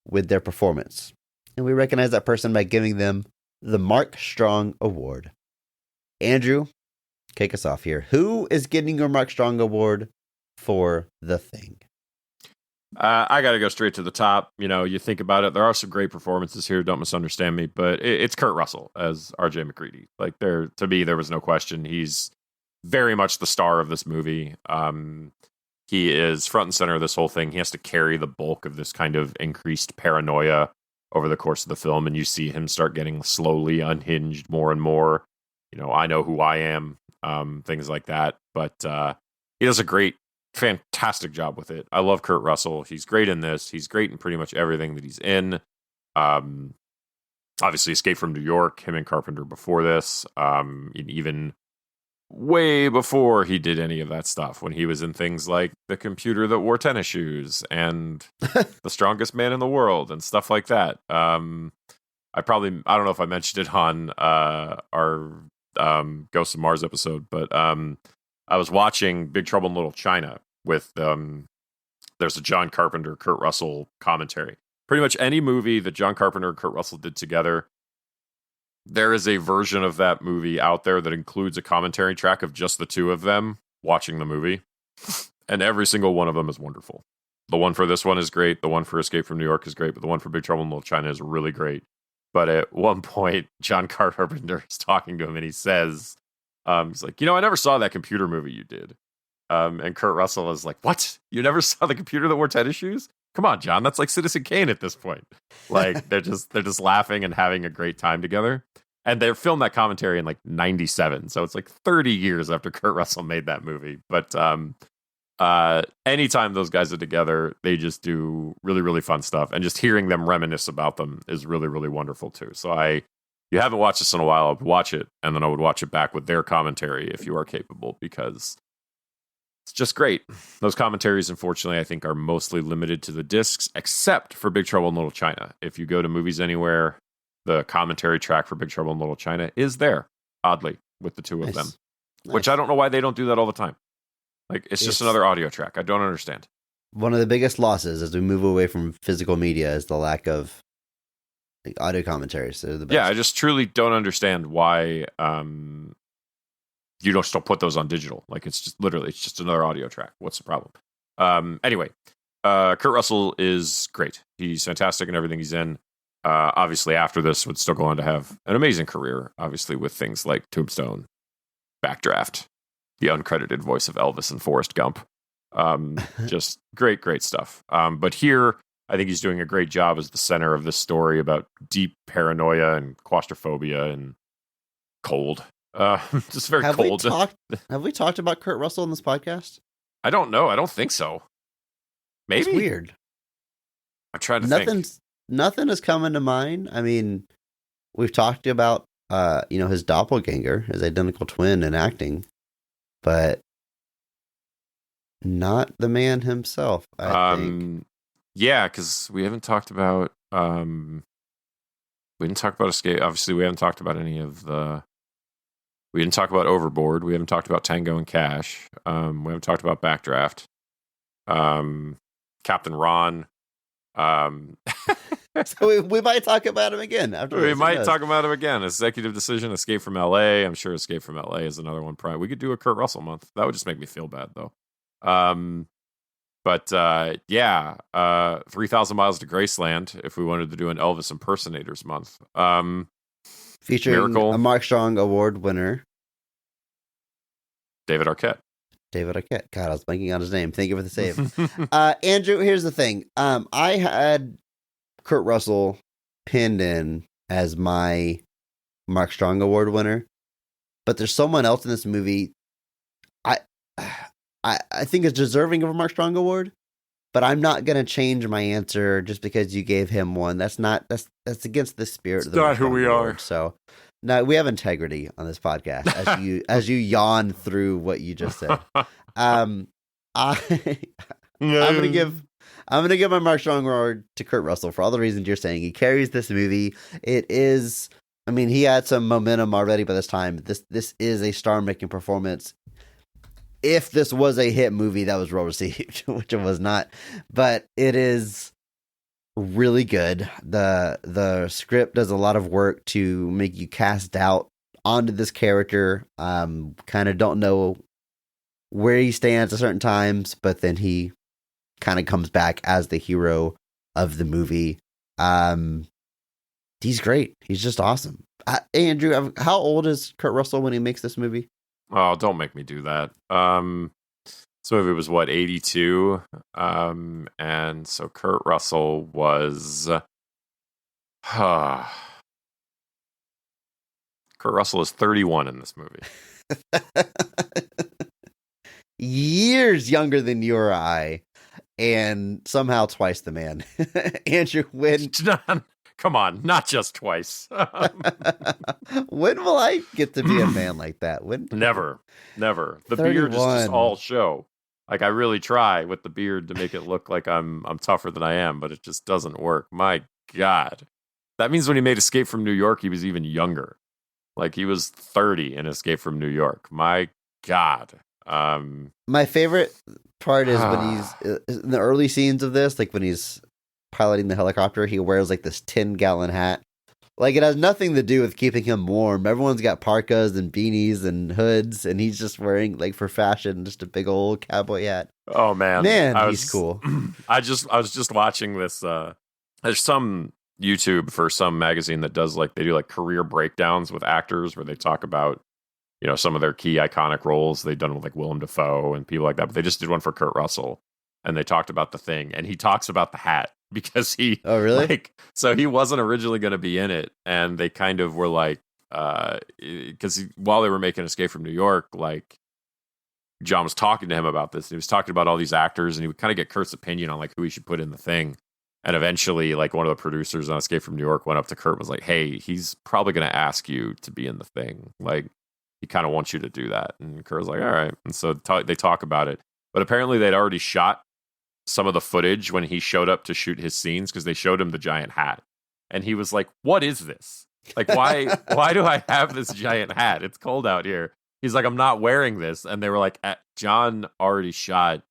with their performance. And we recognize that person by giving them the Mark Strong Award. Andrew, kick us off here. Who is getting your Mark Strong Award for The Thing? I got to go straight to the top. You think about it, there are some great performances here. Don't misunderstand me, but it's Kurt Russell as R.J. McCready. Like to me, there was no question. He's very much the star of this movie. He is front and center of this whole thing. He has to carry the bulk of this kind of increased paranoia over the course of the film, and you see him start getting slowly unhinged more and more. I know who I am, things like that. But he does a fantastic job with it. I love Kurt Russell. He's great in this. He's great in pretty much everything that he's in. Obviously, Escape from New York, him and Carpenter before this, even way before he did any of that stuff, when he was in things like The Computer That Wore Tennis Shoes and The Strongest Man in the World and stuff like that. I don't know if I mentioned it on our Ghost of Mars episode, but I was watching Big Trouble in Little China with there's a John Carpenter, Kurt Russell commentary. Pretty much any movie that John Carpenter and Kurt Russell did together, there is a version of that movie out there that includes a commentary track of just the two of them watching the movie. And every single one of them is wonderful. The one for this one is great. The one for Escape from New York is great. But the one for Big Trouble in Little China is really great. But at one point, John Carpenter is talking to him and he says, he's like, I never saw that computer movie you did. And Kurt Russell is like, what? You never saw The Computer That Wore Tennis Shoes? Come on, John. That's like Citizen Kane at this point. Like they're just laughing and having a great time together. And they filmed that commentary in like 97. So it's like 30 years after Kurt Russell made that movie. But anytime those guys are together, they just do really, really fun stuff. And just hearing them reminisce about them is really, really wonderful too. So you haven't watched this in a while, I would watch it, and then I would watch it back with their commentary if you are capable, because it's just great. Those commentaries, unfortunately, I think are mostly limited to the discs, except for Big Trouble in Little China. If you go to Movies Anywhere the commentary track for Big Trouble in Little China is there, oddly, with the two of them. Which I don't know why they don't do that all the time. Like, it's just another audio track. I don't understand. One of the biggest losses as we move away from physical media is the lack of audio commentaries. They're the best. Yeah, I just truly don't understand why you don't still put those on digital. Like, it's just literally, it's just another audio track. What's the problem? Anyway, Kurt Russell is great. He's fantastic in everything he's in. Obviously, after this, would still go on to have an amazing career, obviously, with things like Tombstone, Backdraft, the uncredited voice of Elvis and Forrest Gump. Just great stuff. But here, I think he's doing a great job as the center of this story about deep paranoia and claustrophobia and cold. Just very cold. Have we talked about Kurt Russell in this podcast? I don't know. I don't think so. Maybe. It's weird. I'm trying to think. Nothing is coming to mind. I mean, we've talked about his doppelganger, his identical twin in acting, but not the man himself, I think. Yeah, because we haven't talked about Escape. Obviously, we haven't talked about any of the. We didn't talk about Overboard. We haven't talked about Tango and Cash. We haven't talked about Backdraft. Captain Ron. So we might talk about him again. We might talk about him again. Executive Decision, Escape from L.A. I'm sure Escape from L.A. is another one. Probably we could do a Kurt Russell month. That would just make me feel bad, though. 3,000 Miles to Graceland, if we wanted to do an Elvis Impersonators month. Featuring Miracle. A Mark Strong Award winner. David Arquette. God, I was blanking on his name. Thank you for the save. Andrew, here's the thing. I had Kurt Russell pinned in as my Mark Strong Award winner, but there's someone else in this movie I think is deserving of a Mark Strong Award, but I'm not going to change my answer just because you gave him one. That's against the spirit of the not who we Award. are. So, no, we have integrity on this podcast as you yawn through what you just said. I'm going to give my Mark Strong Award to Kurt Russell for all the reasons you're saying. He carries this movie. It is, I mean, he had some momentum already by this time. This is a star-making performance. If this was a hit movie that was well received, which it was not, but it is really good. The script does a lot of work to make you cast doubt onto this character. Kind of don't know where he stands at certain times, but then he kind of comes back as the hero of the movie. He's great. He's just awesome. Andrew, how old is Kurt Russell when he makes this movie? Oh, don't make me do that. This movie was 82? And so Kurt Russell was Kurt Russell is 31 in this movie. Years younger than you or I, and somehow twice the man. Andrew, when come on, not just twice. When will I get to be a man like that? Never. The 31. beard is just all show. Like, I really try with the beard to make it look like I'm tougher than I am, but it just doesn't work. My God. That means when he made Escape from New York, he was even younger. Like, he was 30 in Escape from New York. My God. My favorite part is when he's in the early scenes of this, like when he's piloting the helicopter, he wears like this 10-gallon hat. Like, it has nothing to do with keeping him warm. Everyone's got parkas and beanies and hoods, and he's just wearing, like, for fashion, just a big old cowboy hat. Oh man, he's cool. I was just watching this. There's some YouTube for some magazine that does they do career breakdowns with actors where they talk about some of their key iconic roles. They've done with like Willem Dafoe and people like that, but they just did one for Kurt Russell, and they talked about The Thing, and he talks about the hat. Because he, oh really? So he wasn't originally going to be in it, and they kind of were like, because while they were making Escape from New York, like John was talking to him about this. And he was talking about all these actors, and he would kind of get Kurt's opinion on like who he should put in The Thing. And eventually, like one of the producers on Escape from New York went up to Kurt and was like, "Hey, he's probably going to ask you to be in The Thing. Like he kind of wants you to do that." And Kurt was like, "All right." And so they talk about it, but apparently they'd already shot some of the footage when he showed up to shoot his scenes, because they showed him the giant hat and he was like, "What is this? Like, why do I have this giant hat? It's cold out here." He's like, "I'm not wearing this," and they were like, "John already shot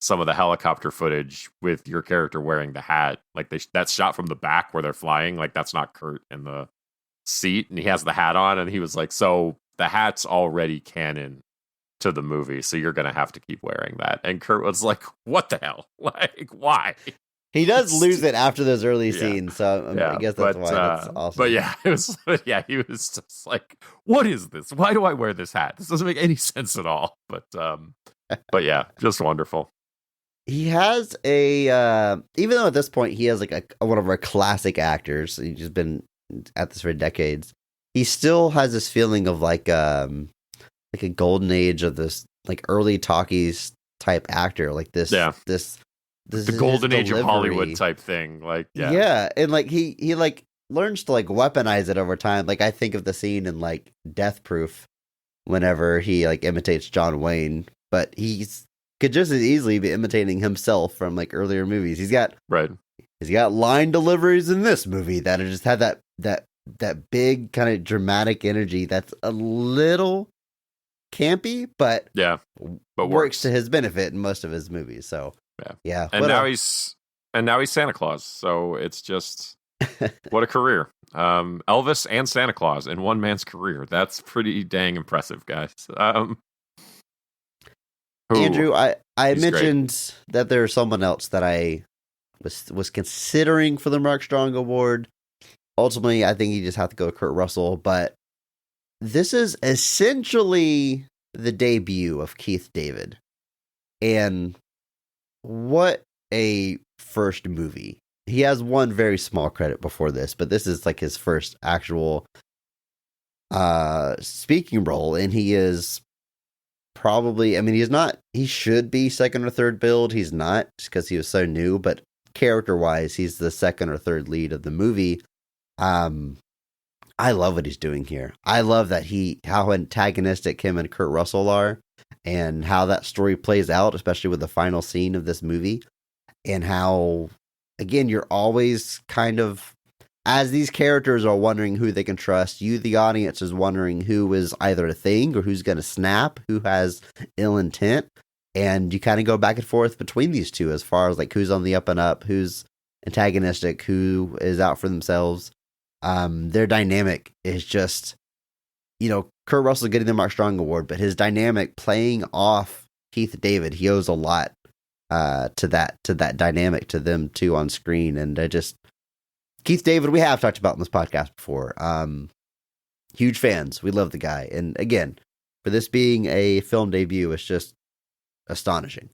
some of the helicopter footage with your character wearing the hat. Like that's shot from the back where they're flying. Like that's not Kurt in the seat, and he has the hat on." And he was like, "So the hat's already canon to the movie, so you're gonna have to keep wearing that." And Kurt was like, "What the hell? Like, why?" He does lose it after those early scenes, so I guess that's why. That's awesome. But yeah, it was. Yeah, he was just like, "What is this? Why do I wear this hat? This doesn't make any sense at all." But yeah, just wonderful. He has a even though at this point he has like one of our classic actors. He's just been at this for decades. He still has this feeling of like a golden age of this like early talkies type actor, like this. Yeah. This the golden age of Hollywood type thing. Like yeah, and like he like learns to like weaponize it over time. Like I think of the scene in like Death Proof whenever he like imitates John Wayne, but could just as easily be imitating himself from like earlier movies. He's got line deliveries in this movie that just had that big kind of dramatic energy that's a little campy, but works to his benefit in most of his movies. So yeah. And now he's Santa Claus. So it's just what a career. Elvis and Santa Claus in one man's career. That's pretty dang impressive, guys. Andrew, I mentioned that there's someone else that I was considering for the Mark Strong Award. Ultimately, I think you just have to go with Kurt Russell, but this is essentially the debut of Keith David. And what a first movie. He has one very small credit before this, but this is like his first actual speaking role, and he is probably, I mean, he should be second or third build. He's not, just because he was so new, but character-wise, he's the second or third lead of the movie. I love what he's doing here. I love that how antagonistic him and Kurt Russell are, and how that story plays out, especially with the final scene of this movie, and how, again, you're always kind of, as these characters are wondering who they can trust, you, the audience, is wondering who is either a thing or who's going to snap, who has ill intent, and you kind of go back and forth between these two as far as like who's on the up and up, who's antagonistic, who is out for themselves. Their dynamic is just, Kurt Russell getting the Mark Strong Award, but his dynamic playing off Keith David, he owes a lot to that dynamic to them two on screen. And Keith David, we have talked about in this podcast before. Huge fans. We love the guy. And again, for this being a film debut, it's just astonishing.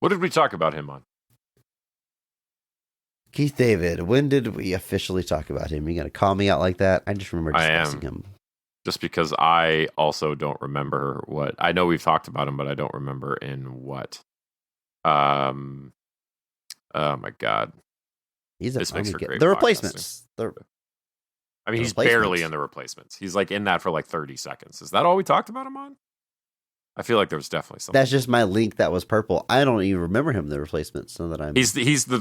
What did we talk about him on? Keith David, when did we officially talk about him? You going to call me out like that? I just remember discussing him. Just because I also don't remember what. I know we've talked about him, but I don't remember in what. Oh my God. This makes for great The Replacements. He's barely in The Replacements. He's like in that for like 30 seconds. Is that all we talked about him on? I feel like there was definitely something. That's just my link that was purple. I don't even remember him in The Replacements. So that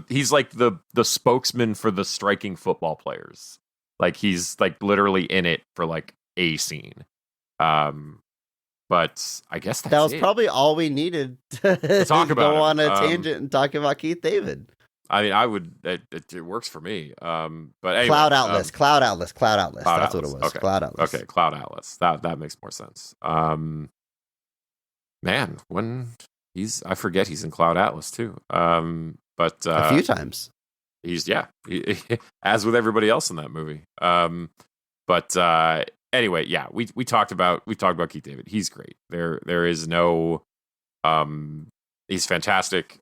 he's like the spokesman for the striking football players. Like he's like literally in it for like a scene. But I guess that was probably all we needed to talk about. Go on a tangent and talk about Keith David. I mean, I would. It works for me. But anyway, Cloud Atlas. That's Atlas. What it was. Okay. Cloud Atlas. Okay, Cloud Atlas. That makes more sense. Man, I forget he's in Cloud Atlas too. But a few times. He, as with everybody else in that movie. But anyway, yeah, we talked about Keith David. He's great. There is no, he's fantastic.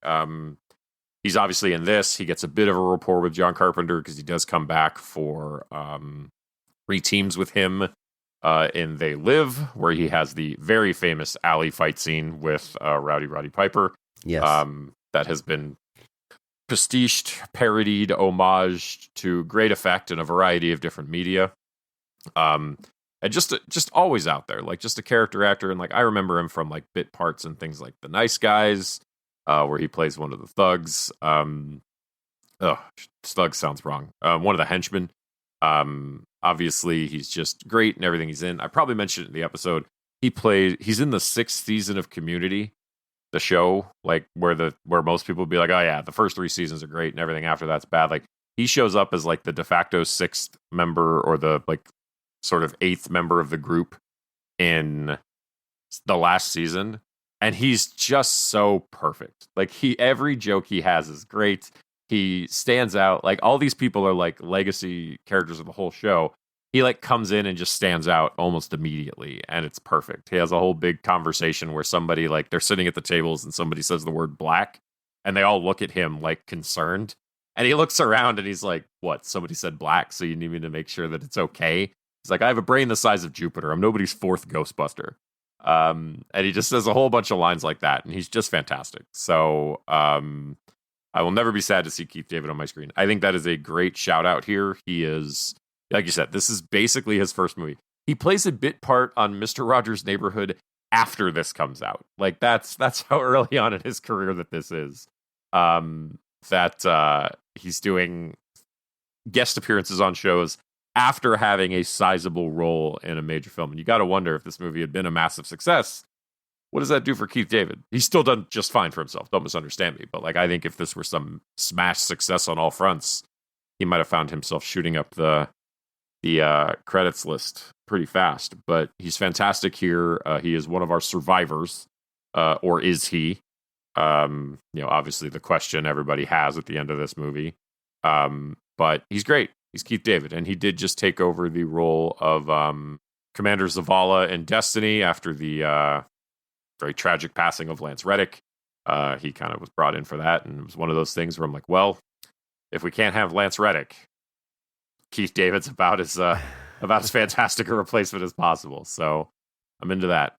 He's obviously in this. He gets a bit of a rapport with John Carpenter because he does come back for re-teams with him in They Live, where he has the very famous alley fight scene with Roddy Piper. Yes. That has been pastiched, parodied, homaged to great effect in a variety of different media. And just always out there, like just a character actor. And like I remember him from like bit parts and things like The Nice Guys, where he plays one of the thugs. Slug sounds wrong. One of the henchmen. Obviously, he's just great in everything he's in. I probably mentioned it in the episode. He's in the 6th season of Community, the show, like where most people would be like, oh yeah, the first 3 seasons are great and everything after that's bad. Like he shows up as like the de facto 6th member or the like sort of 8th member of the group in the last season. And he's just so perfect. Like every joke he has is great. He stands out. Like all these people are like legacy characters of the whole show. He like comes in and just stands out almost immediately, and it's perfect. He has a whole big conversation where somebody like they're sitting at the tables and somebody says the word black, and they all look at him like concerned. And he looks around and he's like, "What? Somebody said black, so you need me to make sure that it's okay?" He's like, "I have a brain the size of Jupiter. I'm nobody's 4th Ghostbuster." And he just says a whole bunch of lines like that, and he's just fantastic. So I will never be sad to see Keith David on my screen. I think that is a great shout out here. He is, like you said, this is basically his first movie. He plays a bit part on Mr. Rogers' Neighborhood after this comes out. Like that's how early on in his career that this is. He's doing guest appearances on shows after having a sizable role in a major film. And you got to wonder if this movie had been a massive success, what does that do for Keith David? He's still done just fine for himself. Don't misunderstand me. But like, I think if this were some smash success on all fronts, he might have found himself shooting up the credits list pretty fast. But he's fantastic here. He is one of our survivors, or is he? Obviously the question everybody has at the end of this movie. But he's great. He's Keith David, and he did just take over the role of Commander Zavala in Destiny after the very tragic passing of Lance Reddick. He kind of was brought in for that, and it was one of those things where I'm like, well, if we can't have Lance Reddick, Keith David's about as fantastic a replacement as possible. So I'm into that.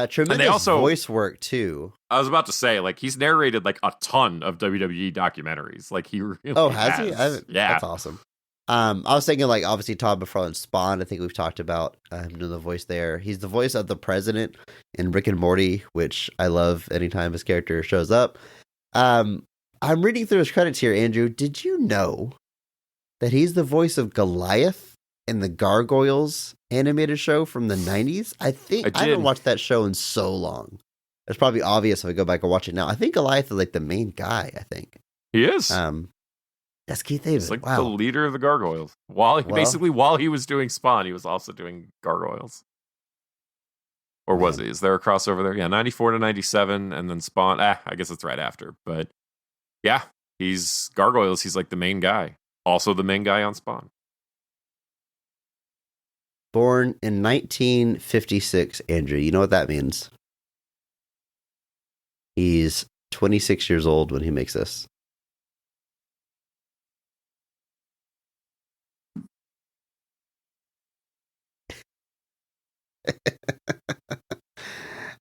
Tremendous voice work too. I was about to say, like, he's narrated like a ton of WWE documentaries. Like he really has he? Yeah, that's awesome. I was thinking, like, obviously Todd McFarlane's Spawn. I think we've talked about him doing the voice there. He's the voice of the president in Rick and Morty, which I love anytime his character shows up. I'm reading through his credits here, Andrew. Did you know that he's the voice of Goliath in the Gargoyles animated show from the 90s? I haven't watched that show in so long. It's probably obvious if I go back and watch it now. I think Goliath is like the main guy, I think. He is. That's Keith David. He's like the leader of the Gargoyles. While he was doing Spawn, he was also doing Gargoyles. Or was he? Is there a crossover there? Yeah, 94 to 97, and then Spawn. I guess it's right after. But yeah, he's Gargoyles. He's like the main guy. Also the main guy on Spawn. Born in 1956, Andrew. You know what that means? He's 26 years old when he makes this.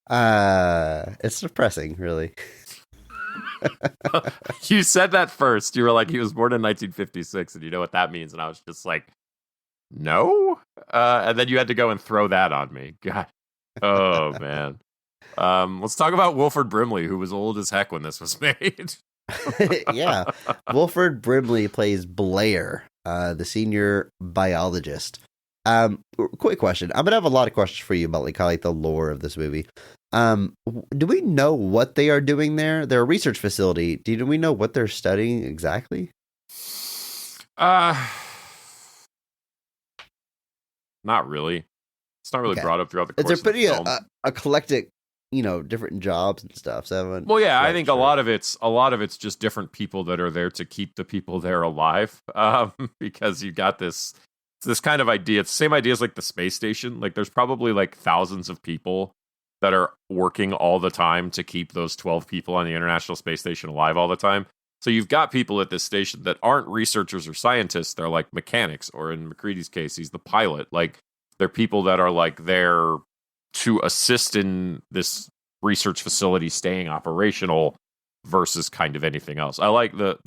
It's depressing, really. You said that first. You were like, he was born in 1956, and you know what that means. And I was just like, no. And then you had to go and throw that on me. God. Oh man. Let's talk about Wilford Brimley, who was old as heck when this was made. Yeah. Wilford Brimley plays Blair, the senior biologist. Quick question. I'm gonna have a lot of questions for you about like the lore of this movie. Do we know what they are doing there? They're a research facility. Do we know what they're studying exactly? Not really. It's not really brought up throughout the course It's of the film. pretty eclectic, different jobs and stuff. So well, yeah, I think a lot of it's just different people that are there to keep the people there alive. Because you got this kind of idea. It's the same idea as like the space station. Like there's probably like thousands of people that are working all the time to keep those 12 people on the International Space Station alive all the time. So you've got people at this station that aren't researchers or scientists. They're like mechanics, or in McCready's case, he's the pilot. Like they're people that are like there to assist in this research facility staying operational versus kind of anything else. I like the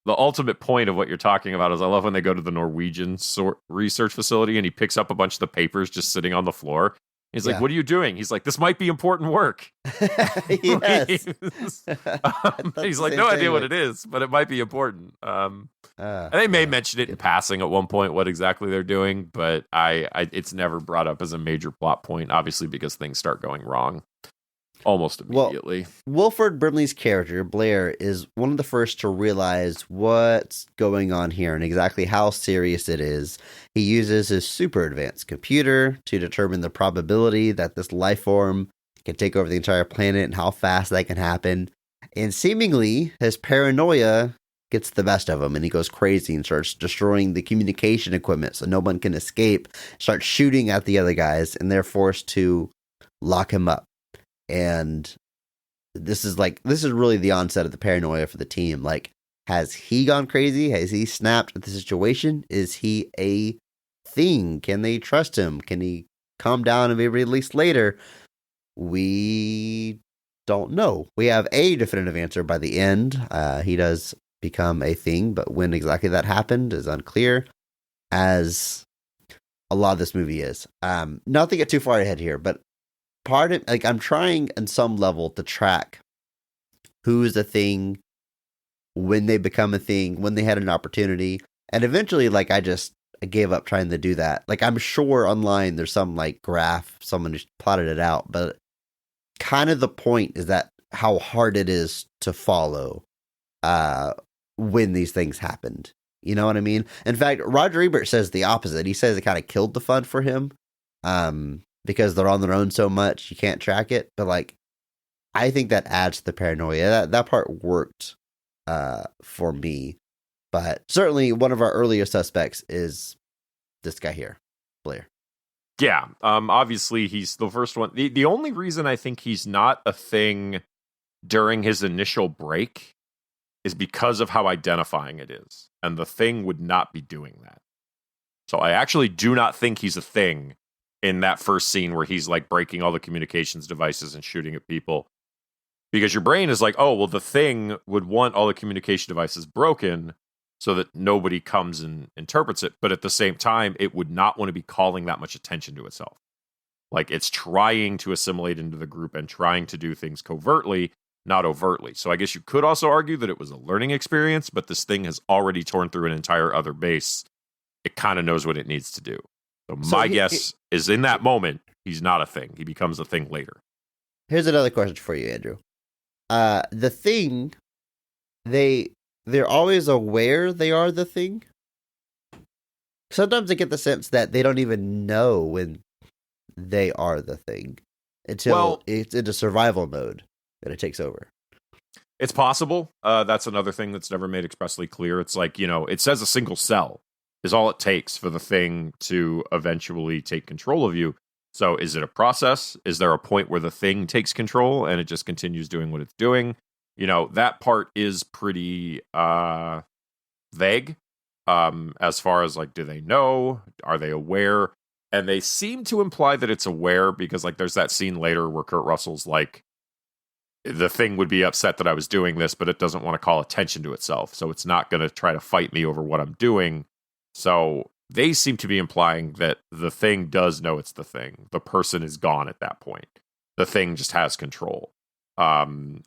ultimate point of what you're talking about is I love when they go to the Norwegian research facility and he picks up a bunch of the papers just sitting on the floor. He's like, what are you doing? He's like, this might be important work. Yes. He's like, no idea what it is, but it might be important. And they may mention it in passing at one point, what exactly they're doing, but it's never brought up as a major plot point, obviously, because things start going wrong almost immediately. Wilford Brimley's character, Blair, is one of the first to realize what's going on here and exactly how serious it is. He uses his super advanced computer to determine the probability that this life form can take over the entire planet and how fast that can happen. And seemingly, his paranoia gets the best of him, and he goes crazy and starts destroying the communication equipment so no one can escape, starts shooting at the other guys, and they're forced to lock him up. And this is really the onset of the paranoia for the team. Like, has he gone crazy? Has he snapped at the situation? Is he a thing? Can they trust him? Can he calm down and be released later? We don't know. We have a definitive answer by the end. He does become a thing, but when exactly that happened is unclear, as a lot of this movie is. Not to get too far ahead here, but I'm trying on some level to track who's a thing, when they become a thing, when they had an opportunity, and eventually, I gave up trying to do that. I'm sure online there's some graph, someone just plotted it out, but kind of the point is that how hard it is to follow when these things happened. You know what I mean? In fact, Roger Ebert says the opposite. He says it kind of killed the fun for him. Because they're on their own so much, you can't track it. But I think that adds to the paranoia. That part worked for me. But certainly one of our earlier suspects is this guy here, Blair. Yeah, obviously he's the first one. The only reason I think he's not a thing during his initial break is because of how identifying it is. And the thing would not be doing that. So I actually do not think he's a thing in that first scene where he's breaking all the communications devices and shooting at people. Because your brain is like, oh, well, the thing would want all the communication devices broken so that nobody comes and interprets it. But at the same time, it would not want to be calling that much attention to itself. It's trying to assimilate into the group and trying to do things covertly, not overtly. So I guess you could also argue that it was a learning experience, but this thing has already torn through an entire other base. It kind of knows what it needs to do. So my guess is in that moment, he's not a thing. He becomes a thing later. Here's another question for you, Andrew. The thing, they're always aware they are the thing. Sometimes I get the sense that they don't even know when they are the thing until it's into survival mode and it takes over. It's possible. That's another thing that's never made expressly clear. It's it says a single cell is all it takes for the thing to eventually take control of you. So is it a process? Is there a point where the thing takes control and it just continues doing what it's doing? That part is pretty vague as far as do they know? Are they aware? And they seem to imply that it's aware because there's that scene later where Kurt Russell's the thing would be upset that I was doing this, but it doesn't want to call attention to itself. So it's not going to try to fight me over what I'm doing. So they seem to be implying that the thing does know it's the thing. The person is gone at that point. The thing just has control. And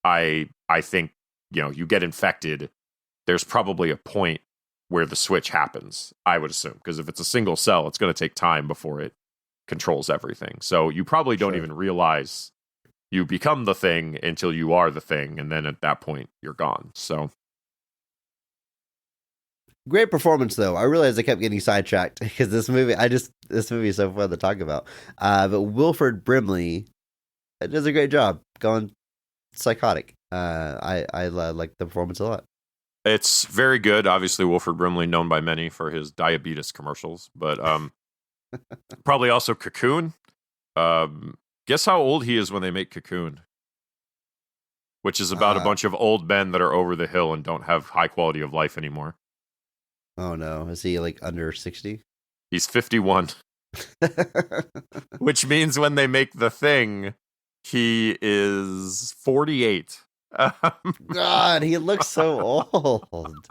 I think, you get infected. There's probably a point where the switch happens, I would assume. Because if it's a single cell, it's going to take time before it controls everything. So you probably don't even realize you become the thing until you are the thing. And then at that point, you're gone. So... Great performance, though. I realized I kept getting sidetracked because this movie is so fun to talk about. But Wilford Brimley does a great job going psychotic. I like the performance a lot. It's very good. Obviously, Wilford Brimley, known by many for his diabetes commercials, but probably also Cocoon. Guess how old he is when they make Cocoon? Which is about a bunch of old men that are over the hill and don't have high quality of life anymore. Oh no, is he under 60? He's 51. Which means when they make The Thing, he is 48. God, he looks so old.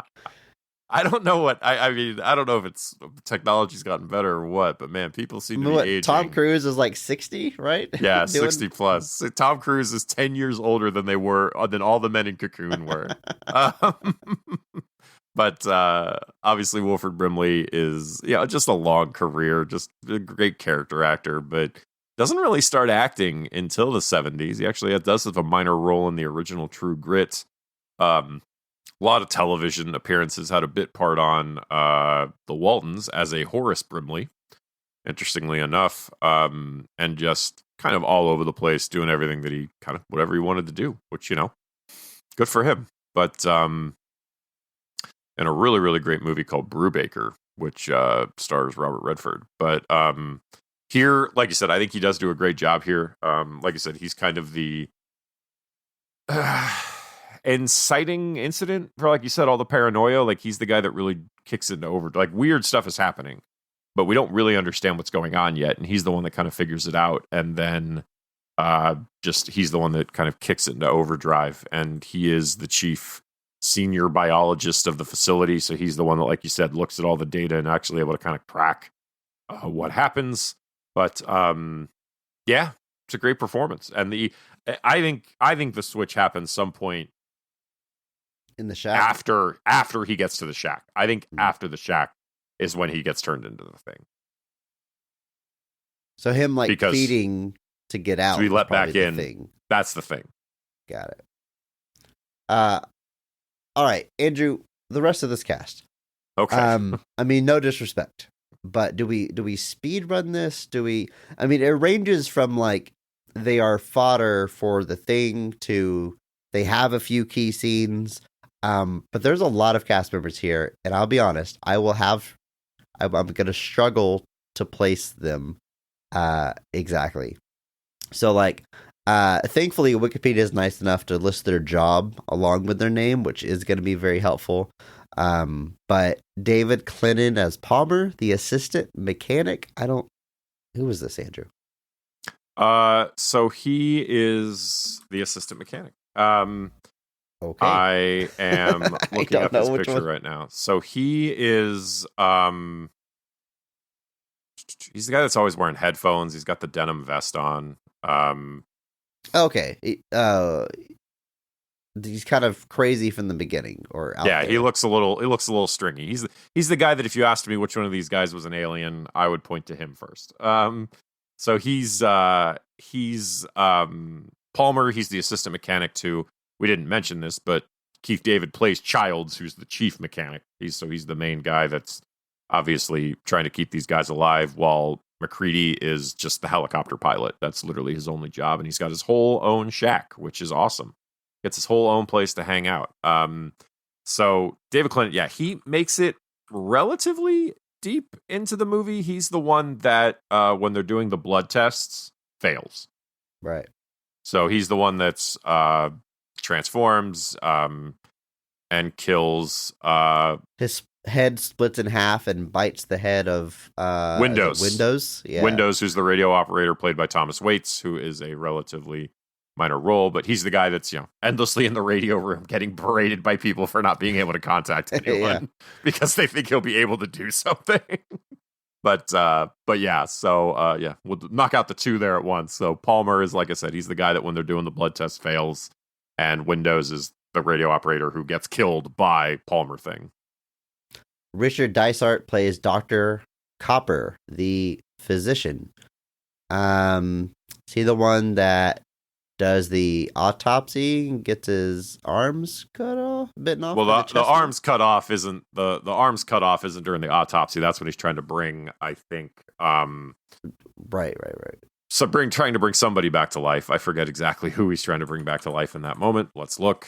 I don't know what I mean. I don't know if it's technology's gotten better or what, but man, people seem to be aging. Tom Cruise is like 60, right? Yeah, 60 plus. So Tom Cruise is 10 years older than they were than all the men in Cocoon were. But obviously, Wilford Brimley is just a long career, just a great character actor, but doesn't really start acting until the 70s. He actually does have a minor role in the original True Grit. A lot of television appearances, had a bit part on The Waltons as a Horace Brimley, interestingly enough, and just kind of all over the place, doing everything that he whatever he wanted to do, which, good for him. But in a really, really great movie called Brubaker, which stars Robert Redford. But here, like you said, I think he does do a great job here. Like I said, he's kind of the inciting incident for, like you said, all the paranoia. Like, he's the guy that really kicks into over. Like, weird stuff is happening, but we don't really understand what's going on yet. And he's the one that kind of figures it out. And then he's the one that kind of kicks it into overdrive. And he is the chief senior biologist of the facility. So he's the one that, like you said, looks at all the data and actually able to kind of crack what happens. But yeah, it's a great performance. And I think the switch happens some point in the shack after he gets to the shack. I think after the shack is when he gets turned into the thing. So him feeding to get out. To be let back in. Thing. That's the thing. Got it. All right, Andrew, the rest of this cast. Okay. I mean, no disrespect, but do we speed run this? I mean, it ranges from they are fodder for the thing to they have a few key scenes. But there's a lot of cast members here, and I'll be honest, I'm going to struggle to place them exactly. So thankfully Wikipedia is nice enough to list their job along with their name, which is going to be very helpful. But David Clennon as Palmer, the assistant mechanic. Who is this, Andrew? So he is the assistant mechanic. Okay. I am looking at this picture right now. So he is he's the guy that's always wearing headphones. He's got the denim vest on. Okay. He's kind of crazy from the begetting, or out there. He looks a little stringy. He's the guy that if you asked me which one of these guys was an alien, I would point to him first. So he's Palmer. He's the assistant mechanic to. We didn't mention this, but Keith David plays Childs, who's the chief mechanic. He's the main guy that's obviously trying to keep these guys alive, while McCready is just the helicopter pilot. That's literally his only job, and he's got his whole own shack, which is awesome. Gets his whole own place to hang out. So David Clennon, he makes it relatively deep into the movie. He's the one that, when they're doing the blood tests, fails. Right. So he's the one that's transforms and kills. His head splits in half and bites the head of Windows. Yeah. Windows, who's the radio operator, played by Thomas Waits, who is a relatively minor role, but he's the guy that's endlessly in the radio room getting berated by people for not being able to contact anyone because they think he'll be able to do something. But yeah, so we'll knock out the two there at once. So Palmer is, like I said, he's the guy that when they're doing the blood test fails, and Windows is the radio operator who gets killed by Palmer thing. Richard Dysart plays Dr. Copper, the physician. Is he the one that does the autopsy and gets his arms cut off, bitten off? Well, the arms cut off isn't the arms cut off isn't during the autopsy. That's when he's trying to bring, I think. Right. So trying to bring somebody back to life. I forget exactly who he's trying to bring back to life in that moment. Let's look.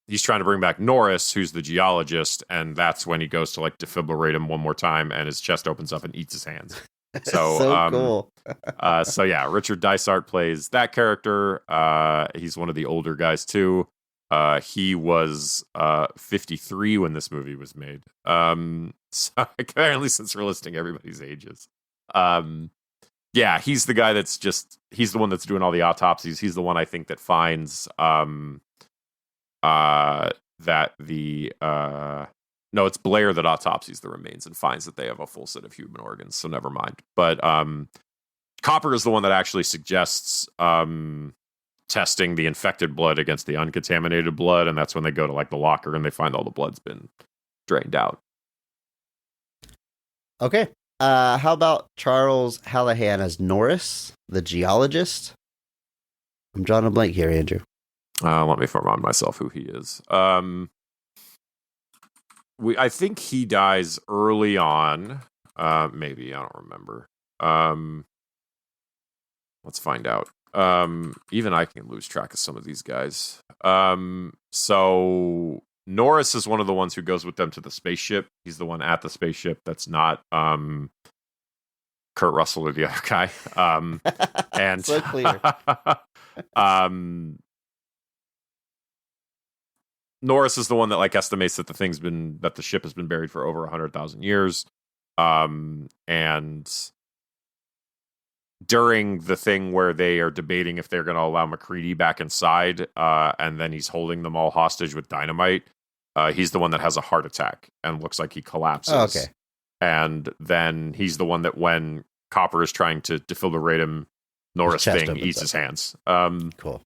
He's trying to bring back Norris, who's the geologist, and that's when he goes to defibrillate him one more time, and his chest opens up and eats his hands. So cool. So yeah, Richard Dysart plays that character. He's one of the older guys too. He was 53 when this movie was made. So apparently, since we're listing everybody's ages, yeah, he's the guy he's the one that's doing all the autopsies. He's the one I think that finds that the No, it's Blair that autopsies the remains and finds that they have a full set of human organs, so never mind. But Copper is the one that actually suggests testing the infected blood against the uncontaminated blood, and that's when they go to like the locker and they find all the blood's been drained out. Okay. How about Charles Hallahan as Norris, the geologist? I'm drawing a blank here, Andrew. Let me remind myself who he is. I think he dies early on. Maybe, I don't remember. Let's find out. Even I can lose track of some of these guys. So Norris is one of the ones who goes with them to the spaceship. He's the one at the spaceship that's not Kurt Russell or the other guy. And So clear. Norris is the one that like estimates that the ship has been buried for over 100,000 years. And during the thing where they are debating if they're going to allow MacReady back inside, and then he's holding them all hostage with dynamite, he's the one that has a heart attack and looks like he collapses. Oh, okay. And then he's the one that when Copper is trying to defibrillate him, Norris thing eats his hands. Cool.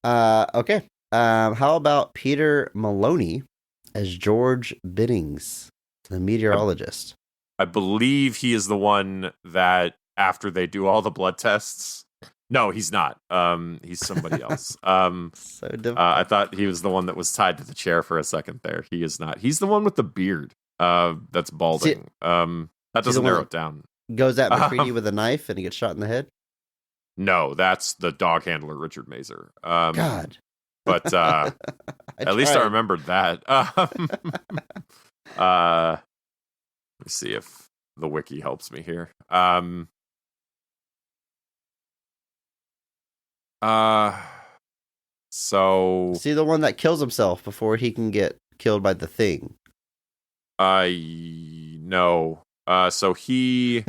Okay. How about Peter Maloney as George Biddings, the meteorologist? I believe he is the one that after they do all the blood tests. No, he's not. He's somebody else. So difficult. I thought he was the one that was tied to the chair for a second there. He is not. He's the one with the beard that's balding. That doesn't narrow it down. Goes at MacReady with a knife and he gets shot in the head? No, that's the dog handler, Richard Mazer. God. But at least I remembered that. Let me see if the wiki helps me here. So See the one that kills himself before he can get killed by the thing. No. So he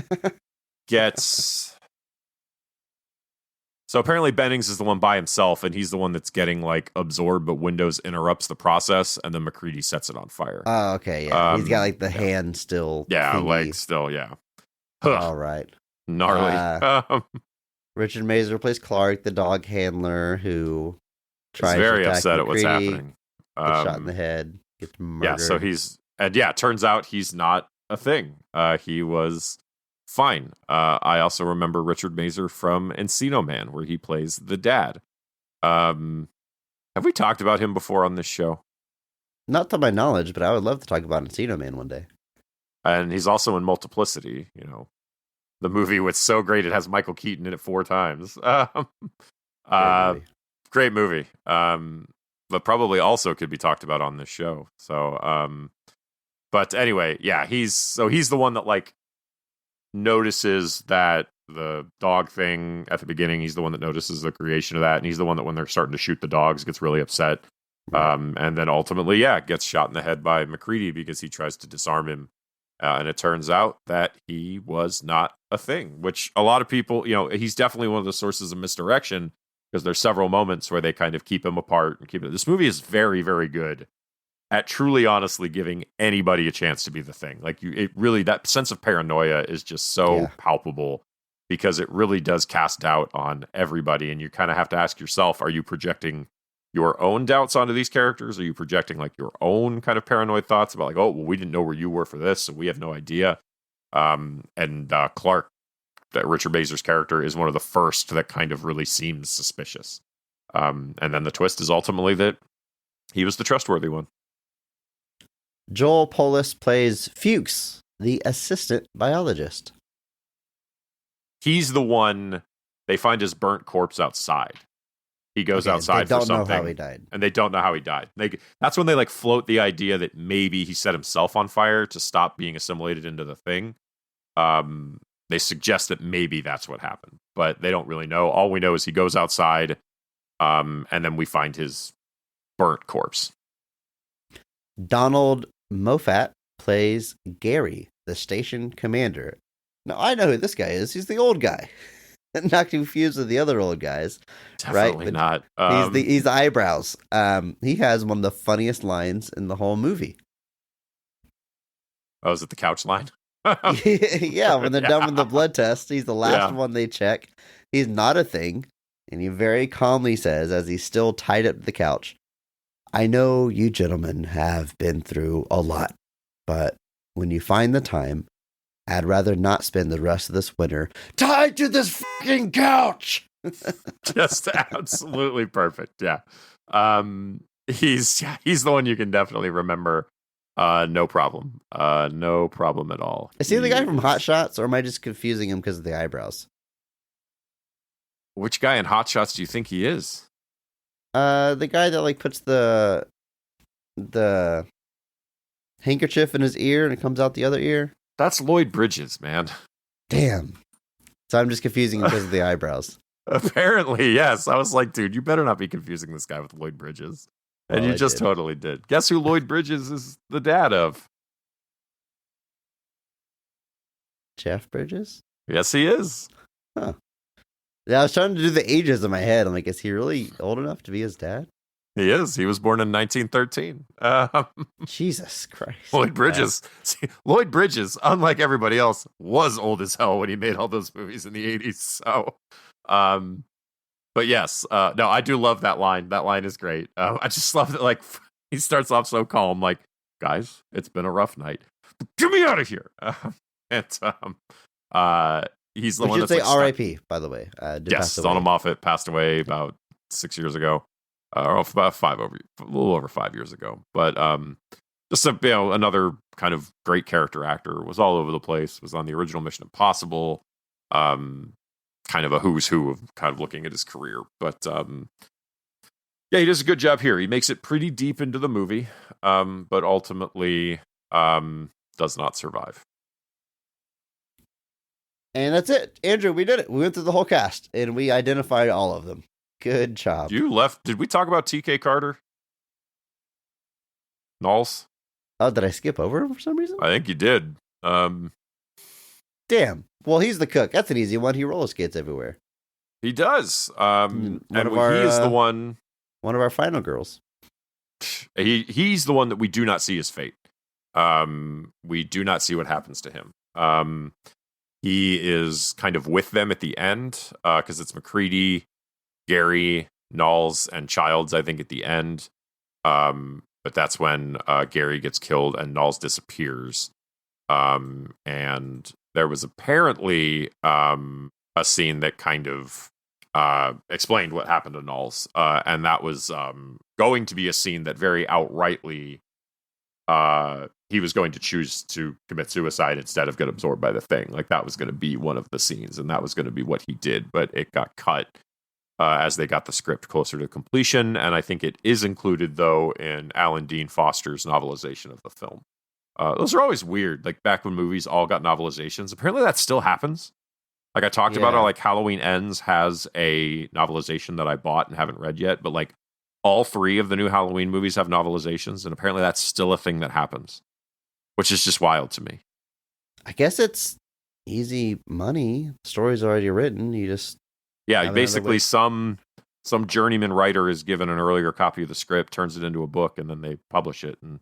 gets. So apparently Bennings is the one by himself, and he's the one that's getting like absorbed, but Windows interrupts the process, and then MacReady sets it on fire. Oh, okay, yeah. He's got like the hand still. Yeah, thingy. like still, yeah. All right. Gnarly. Richard Mazer plays Clark, the dog handler, who tries He's very to attack upset at what's MacReady, happening. Gets shot in the head, gets murdered. Yeah, it turns out he's not a thing. He was fine. I also remember Richard Mazer from Encino Man, where he plays the dad. Have we talked about him before on this show? Not to my knowledge, but I would love to talk about Encino Man one day. And he's also in Multiplicity, the movie was so great it has Michael Keaton in it 4 times. Great movie. But probably also could be talked about on this show. So, but anyway, yeah, he's the one that like notices that the dog thing at the beginning. He's the one that notices the creation of that, and he's the one that when they're starting to shoot the dogs gets really upset. And then ultimately, gets shot in the head by MacReady because he tries to disarm him. And it turns out that he was not a thing, which a lot of people, he's definitely one of the sources of misdirection because there's several moments where they kind of keep him apart and keep it. This movie is very, very good at truly, honestly giving anybody a chance to be the thing. Like it really, that sense of paranoia is just so palpable because it really does cast doubt on everybody. And you kind of have to ask yourself, are you projecting your own doubts onto these characters? Are you projecting like your own kind of paranoid thoughts about like, oh, well, we didn't know where you were for this, so we have no idea. And Clark, that Richard Mazer's character, is one of the first that kind of really seems suspicious. And then the twist is ultimately that he was the trustworthy one. Joel Polis plays Fuchs, the assistant biologist. He's the one, they find his burnt corpse outside. He goes outside for something. They don't know how he died. And they don't know how he died. That's when they like float the idea that maybe he set himself on fire to stop being assimilated into the thing. They suggest that maybe that's what happened, but they don't really know. All we know is he goes outside, and then we find his burnt corpse. Donald Moffat plays Gary, the station commander. Now, I know who this guy is. He's the old guy. Not confused with the other old guys. Definitely right? Not. He's the eyebrows. He has one of the funniest lines in the whole movie. Oh, is it the couch line? Yeah, when they're done with the blood test, he's the last Yeah. one they check. He's not a thing. And he very calmly says, as he's still tied up to the couch, I know you gentlemen have been through a lot, but when you find the time, I'd rather not spend the rest of this winter tied to this fucking couch. Just absolutely perfect. Yeah. He's the one you can definitely remember. No problem. No problem at all. Is he the guy from Hot Shots, or am I just confusing him because of the eyebrows? Which guy in Hot Shots do you think he is? The guy that like puts the handkerchief in his ear and it comes out the other ear. That's Lloyd Bridges, man. Damn. So I'm just confusing him because of the eyebrows. Apparently, yes. I was like, dude, you better not be confusing this guy with Lloyd Bridges. And Well, you I just did. totally did. Guess who Lloyd Bridges is the dad of? Jeff Bridges? Yes, he is. Yeah, I was trying to do the ages in my head. I'm like, is he really old enough to be his dad? He is. He was born in 1913. Jesus Christ. Lloyd Bridges. See, Lloyd Bridges, unlike everybody else, was old as hell when he made all those movies in the 80s. So, but yes, no, I do love that line. That line is great. I just love that, like, he starts off so calm, like, guys, it's been a rough night. Get me out of here. He's the We one should that's say like, R.I.P., by the way. Did yes, pass away. Donald Moffat passed away about 6 years ago, or about a little over 5 years ago. But just another kind of great character actor. Was all over the place. Was on the original Mission Impossible. Kind of a who's who of kind of looking at his career. But yeah, he does a good job here. He makes it pretty deep into the movie, but ultimately does not survive. And that's it. Andrew, we did it. We went through the whole cast, and we identified all of them. Good job. You left. Did we talk about TK Carter? Knowles? Oh, did I skip over him for some reason? I think you did. Damn. Well, he's the cook. That's an easy one. He roller skates everywhere. He does. One And of our, he is the one. One of our final girls. He's the one that we do not see his fate. We do not see what happens to him. He is kind of with them at the end because it's McCready, Gary, Knowles, and Childs, I think, at the end. But that's when Gary gets killed and Knowles disappears. And there was apparently a scene that kind of explained what happened to Knowles. And that was going to be a scene that very outrightly he was going to choose to commit suicide instead of get absorbed by the thing. Like, that was going to be one of the scenes, and that was going to be what he did. But it got cut as they got the script closer to completion. And I think it is included, though, in Alan Dean Foster's novelization of the film. Those are always weird. Like, back when movies all got novelizations, apparently that still happens. Like, I talked about how, like, Halloween Ends has a novelization that I bought and haven't read yet, but, like, all three of the new Halloween movies have novelizations, and apparently that's still a thing that happens, which is just wild to me. I guess it's easy money. The story's already written. You just Basically some journeyman writer is given an earlier copy of the script, turns it into a book, and then they publish it. And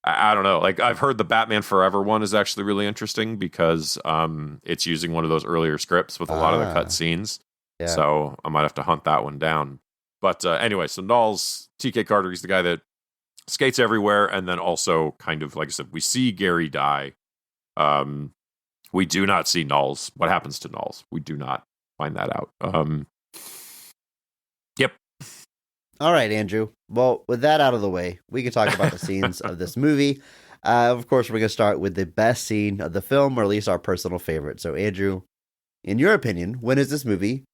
I don't know. Like, I've heard the Batman Forever one is actually really interesting because it's using one of those earlier scripts with a lot of the cut scenes. Yeah. So I might have to hunt that one down. But anyway, so Knowles, TK Carter, he's the guy that skates everywhere. And then also kind of, like I said, we see Gary die. We do not see Knowles. What happens to Knowles? We do not find that out. Yep. All right, Andrew. Well, with that out of the way, we can talk about the scenes of this movie. Of course, we're going to start with the best scene of the film, or at least our personal favorite. So, Andrew, in your opinion, when is this movie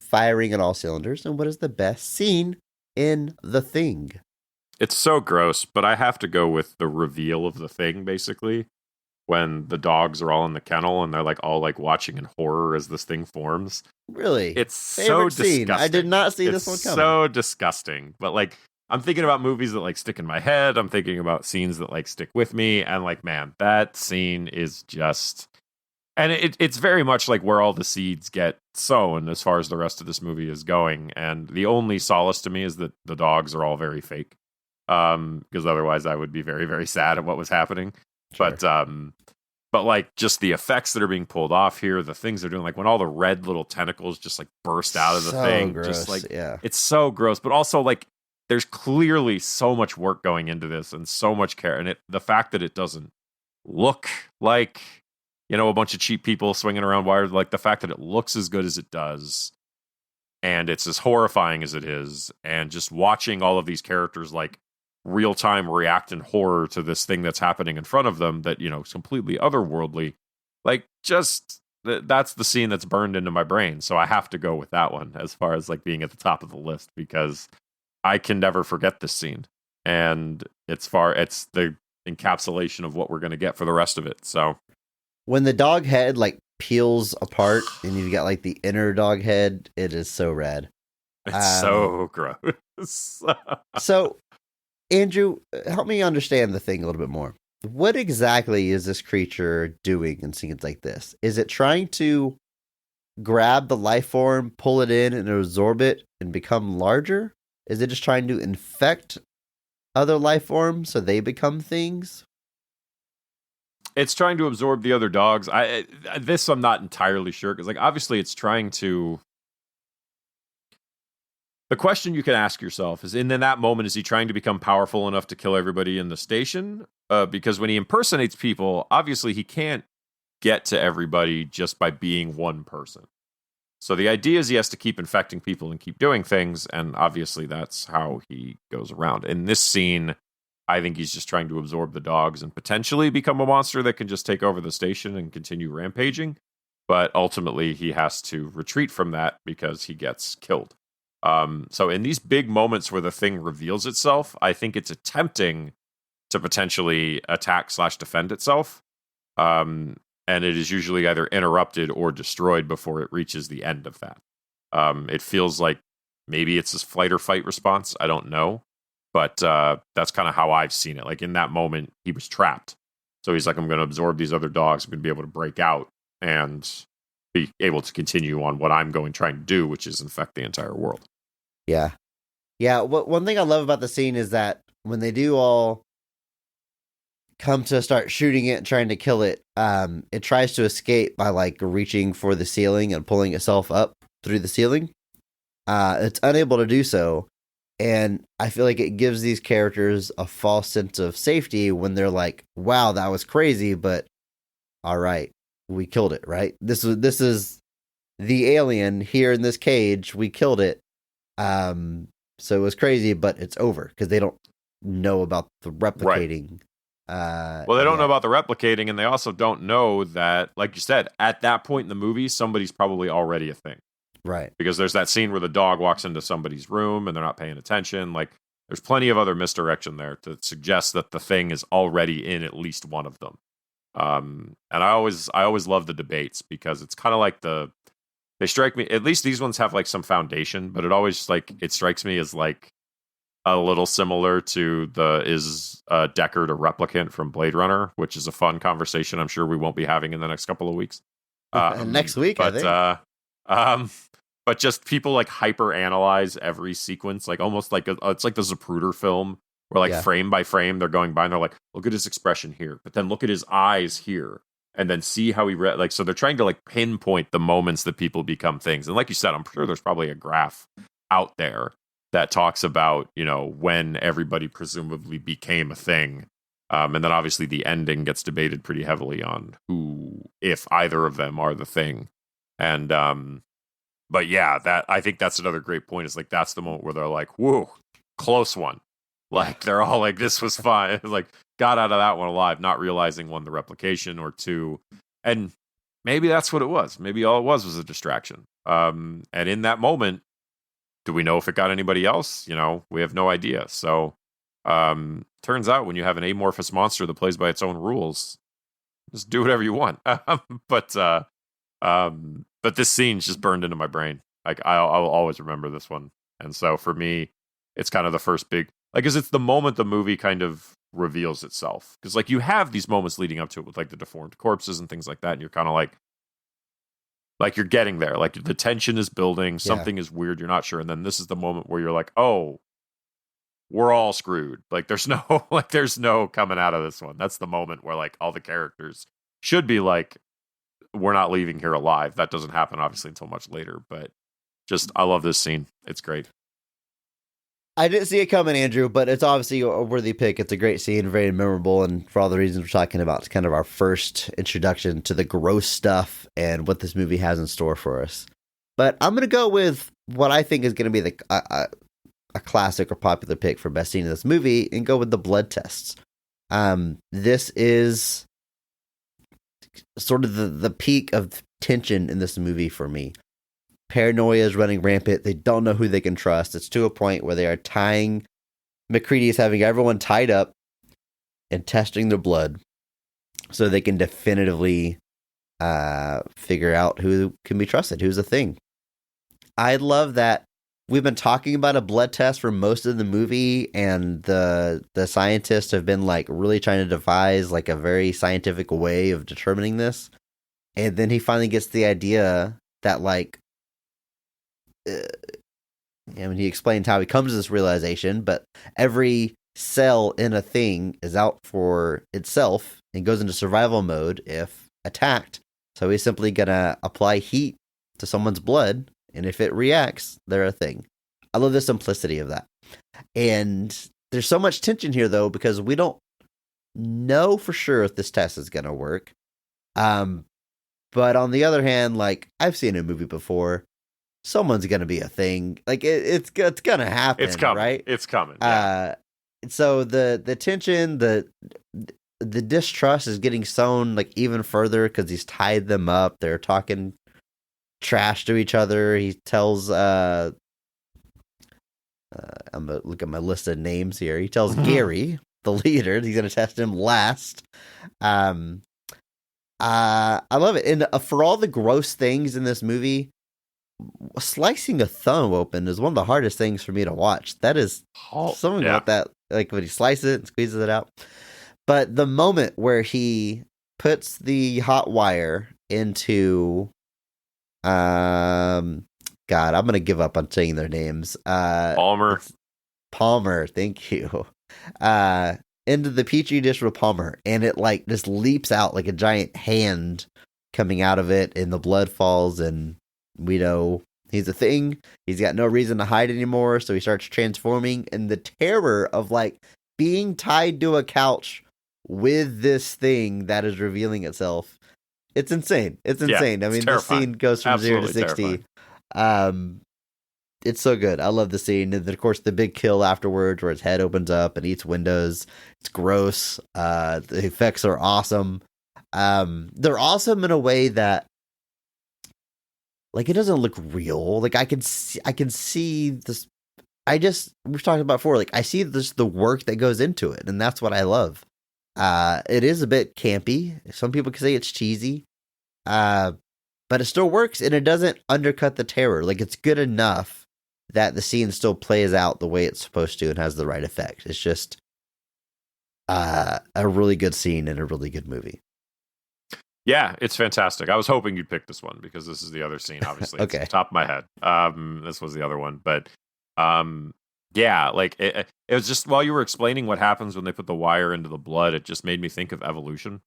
firing on all cylinders, and what is the best scene in The Thing? It's so gross, but I have to go with the reveal of The Thing, basically, when the dogs are all in the kennel and they're like all like watching in horror as this thing forms. Really? It's so Favorite scene. disgusting. I did not see this one It's coming. so disgusting. But like, I'm thinking about movies that like stick in my head. I'm thinking about scenes that like stick with me. And like, man, that scene is just... And it's very much like where all the seeds get sown as far as the rest of this movie is going. And the only solace to me is that the dogs are all very fake. Because otherwise I would be very, very sad at what was happening. Sure. But like just the effects that are being pulled off here, the things they're doing, like when all the red little tentacles just like burst out of the So thing, gross, just like yeah. it's so gross. But also like there's clearly so much work going into this and so much care, and the fact that it doesn't look like a bunch of cheap people swinging around wires, like the fact that it looks as good as it does, and it's as horrifying as it is, and just watching all of these characters like real time react in horror to this thing that's happening in front of them that is completely otherworldly, like just that's the scene that's burned into my brain. So I have to go with that one as far as like being at the top of the list, because I can never forget this scene, and it's the encapsulation of what we're going to get for the rest of it. So when the dog head like peels apart and you've got like the inner dog head, it is so rad. It's so gross. So Andrew, help me understand the thing a little bit more. What exactly is this creature doing in scenes like this? Is it trying to grab the life form, pull it in, and absorb it and become larger? Is it just trying to infect other life forms so they become things? It's trying to absorb the other dogs. I'm not entirely sure, because like obviously it's trying to. The question you can ask yourself is, in that moment, is he trying to become powerful enough to kill everybody in the station? Because when he impersonates people, obviously he can't get to everybody just by being one person. So the idea is he has to keep infecting people and keep doing things, and obviously that's how he goes around. In this scene, I think he's just trying to absorb the dogs and potentially become a monster that can just take over the station and continue rampaging. But ultimately, he has to retreat from that because he gets killed. So in these big moments where the thing reveals itself, I think it's attempting to potentially attack/defend itself. And it is usually either interrupted or destroyed before it reaches the end of that. It feels like maybe it's a flight or fight response. I don't know. But that's kind of how I've seen it. Like in that moment, he was trapped. So he's like, I'm going to absorb these other dogs. I'm going to be able to break out and be able to continue on what I'm trying to do, which is infect the entire world. Yeah. Yeah. One thing I love about the scene is that when they do all come to start shooting it and trying to kill it, it tries to escape by like reaching for the ceiling and pulling itself up through the ceiling. It's unable to do so. And I feel like it gives these characters a false sense of safety when they're like, wow, that was crazy, but all right, we killed it, right? This is the alien here in this cage. We killed it. So it was crazy, but it's over because they don't know about the replicating. Right. Well, they don't know about the replicating, and they also don't know that, like you said, at that point in the movie, somebody's probably already a thing. Right. Because there's that scene where the dog walks into somebody's room and they're not paying attention. Like, there's plenty of other misdirection there to suggest that the thing is already in at least one of them. And I always love the debates, because it's kind of like they strike me, at least these ones have like some foundation, but it strikes me as like a little similar to is Deckard a replicant from Blade Runner, which is a fun conversation I'm sure we won't be having in the next couple of weeks. Next week, but, I think. But just people like hyper analyze every sequence, like almost like it's like the Zapruder film, where like frame by frame they're going by and they're like, look at his expression here, but then look at his eyes here, and then see how he like. So they're trying to like pinpoint the moments that people become things. And like you said, I'm sure there's probably a graph out there that talks about when everybody presumably became a thing, and then obviously the ending gets debated pretty heavily on if either of them are the thing, and But yeah, I think that's another great point. Is like that's the moment where they're like, "Whoa, close one!" Like they're all like, "This was fine." Like got out of that one alive, not realizing one, the replication, or two, and maybe that's what it was. Maybe all it was a distraction. And in that moment, do we know if it got anybody else? We have no idea. So, turns out when you have an amorphous monster that plays by its own rules, just do whatever you want. But this scene's just burned into my brain. Like I'll always remember this one. And so for me, it's kind of the first big, like, because it's the moment the movie kind of reveals itself. Because like you have these moments leading up to it with like the deformed corpses and things like that, and you're kind of like you're getting there. Like the tension is building, something is weird, you're not sure, and then this is the moment where you're like, oh, we're all screwed. Like there's no there's no coming out of this one. That's the moment where like all the characters should be like, we're not leaving here alive. That doesn't happen obviously until much later, but just I love this scene. It's great. I didn't see it coming, Andrew, but it's obviously a worthy pick. It's a great scene, very memorable, and for all the reasons we're talking about, it's kind of our first introduction to the gross stuff and what this movie has in store for us. But I'm going to go with what I think is going to be a classic or popular pick for best scene in this movie and go with the blood tests. This is sort of the peak of tension in this movie for me. Paranoia is running rampant. They don't know who they can trust. It's to a point where they are tying, MacReady is having everyone tied up and testing their blood so they can definitively figure out who can be trusted, who's a thing. I love that we've been talking about a blood test for most of the movie, and the scientists have been like really trying to devise like a very scientific way of determining this. And then he finally gets the idea that like, I mean, he explains how he comes to this realization, but every cell in a thing is out for itself and goes into survival mode if attacked. So he's simply going to apply heat to someone's blood, and if it reacts, they're a thing. I love the simplicity of that. And there's so much tension here, though, because we don't know for sure if this test is going to work. But on the other hand, like, I've seen a movie before. Someone's going to be a thing. Like, it's going to happen. It's coming, right? It's coming. Yeah. So the tension, the distrust is getting sown like even further because he's tied them up. They're talking trash to each other. He tells I'm gonna look at my list of names here. He tells Gary, the leader, he's gonna test him last. I love it. And for all the gross things in this movie, slicing a thumb open is one of the hardest things for me to watch. That is something about that, like when he slices it and squeezes it out. But the moment where he puts the hot wire into, God, I'm gonna give up on saying their names. Palmer, thank you. Into the petri dish with Palmer, and it like just leaps out like a giant hand coming out of it, and the blood falls, and we know he's a thing. He's got no reason to hide anymore, so he starts transforming, and the terror of like being tied to a couch with this thing that is revealing itself. It's insane. It's insane. I mean, this scene goes from Absolutely 0 to 60. It's so good. I love the scene. And then, of course, the big kill afterwards where his head opens up and eats windows. It's gross. The effects are awesome. They're awesome in a way that, like, it doesn't look real. Like, I can see this. We've talked about before. Like, I see this, the work that goes into it. And that's what I love. It is a bit campy. Some people can say it's cheesy. But it still works, and it doesn't undercut the terror. Like, it's good enough that the scene still plays out the way it's supposed to and has the right effect. It's just a really good scene and a really good movie. Yeah, it's fantastic. I was hoping you'd pick this one because this is the other scene, obviously. Okay. It's top of my head. This was the other one. But yeah, like it was just while you were explaining what happens when they put the wire into the blood, it just made me think of evolution.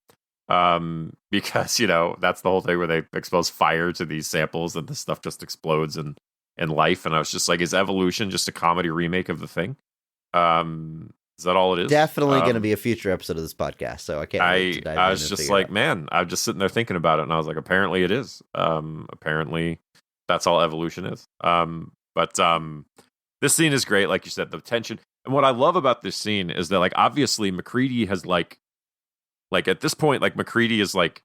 Because, you know, that's the whole thing where they expose fire to these samples and the stuff just explodes in life. And I was just like, is evolution just a comedy remake of The Thing? Is that all it is? Definitely going to be a future episode of this podcast. So I can't wait to dive in. I was just like, man, I'm just sitting there thinking about it. And I was like, apparently it is. Apparently that's all evolution is. But this scene is great. Like you said, the tension. And what I love about this scene is that, like, obviously MacReady has like at this point, like MacReady is like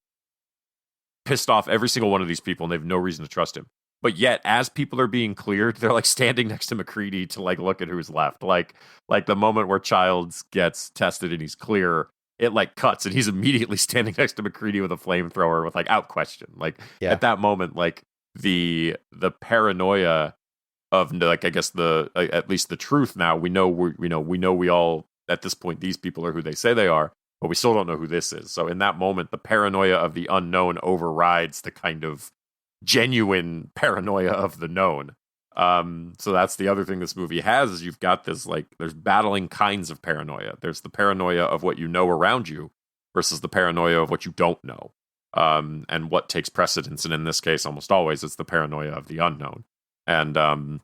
pissed off every single one of these people and they have no reason to trust him. But yet, as people are being cleared, they're like standing next to MacReady to like look at who's left. Like the moment where Childs gets tested and he's clear, it like cuts and he's immediately standing next to MacReady with a flamethrower with like out question. Like at that moment, like the paranoia of like, I guess at least the truth now, we know we all at this point, these people are who they say they are. But we still don't know who this is. So in that moment, the paranoia of the unknown overrides the kind of genuine paranoia of the known. So that's the other thing this movie has is you've got this like there's battling kinds of paranoia. There's the paranoia of what you know around you versus the paranoia of what you don't know. And what takes precedence, and in this case, almost always, it's the paranoia of the unknown. And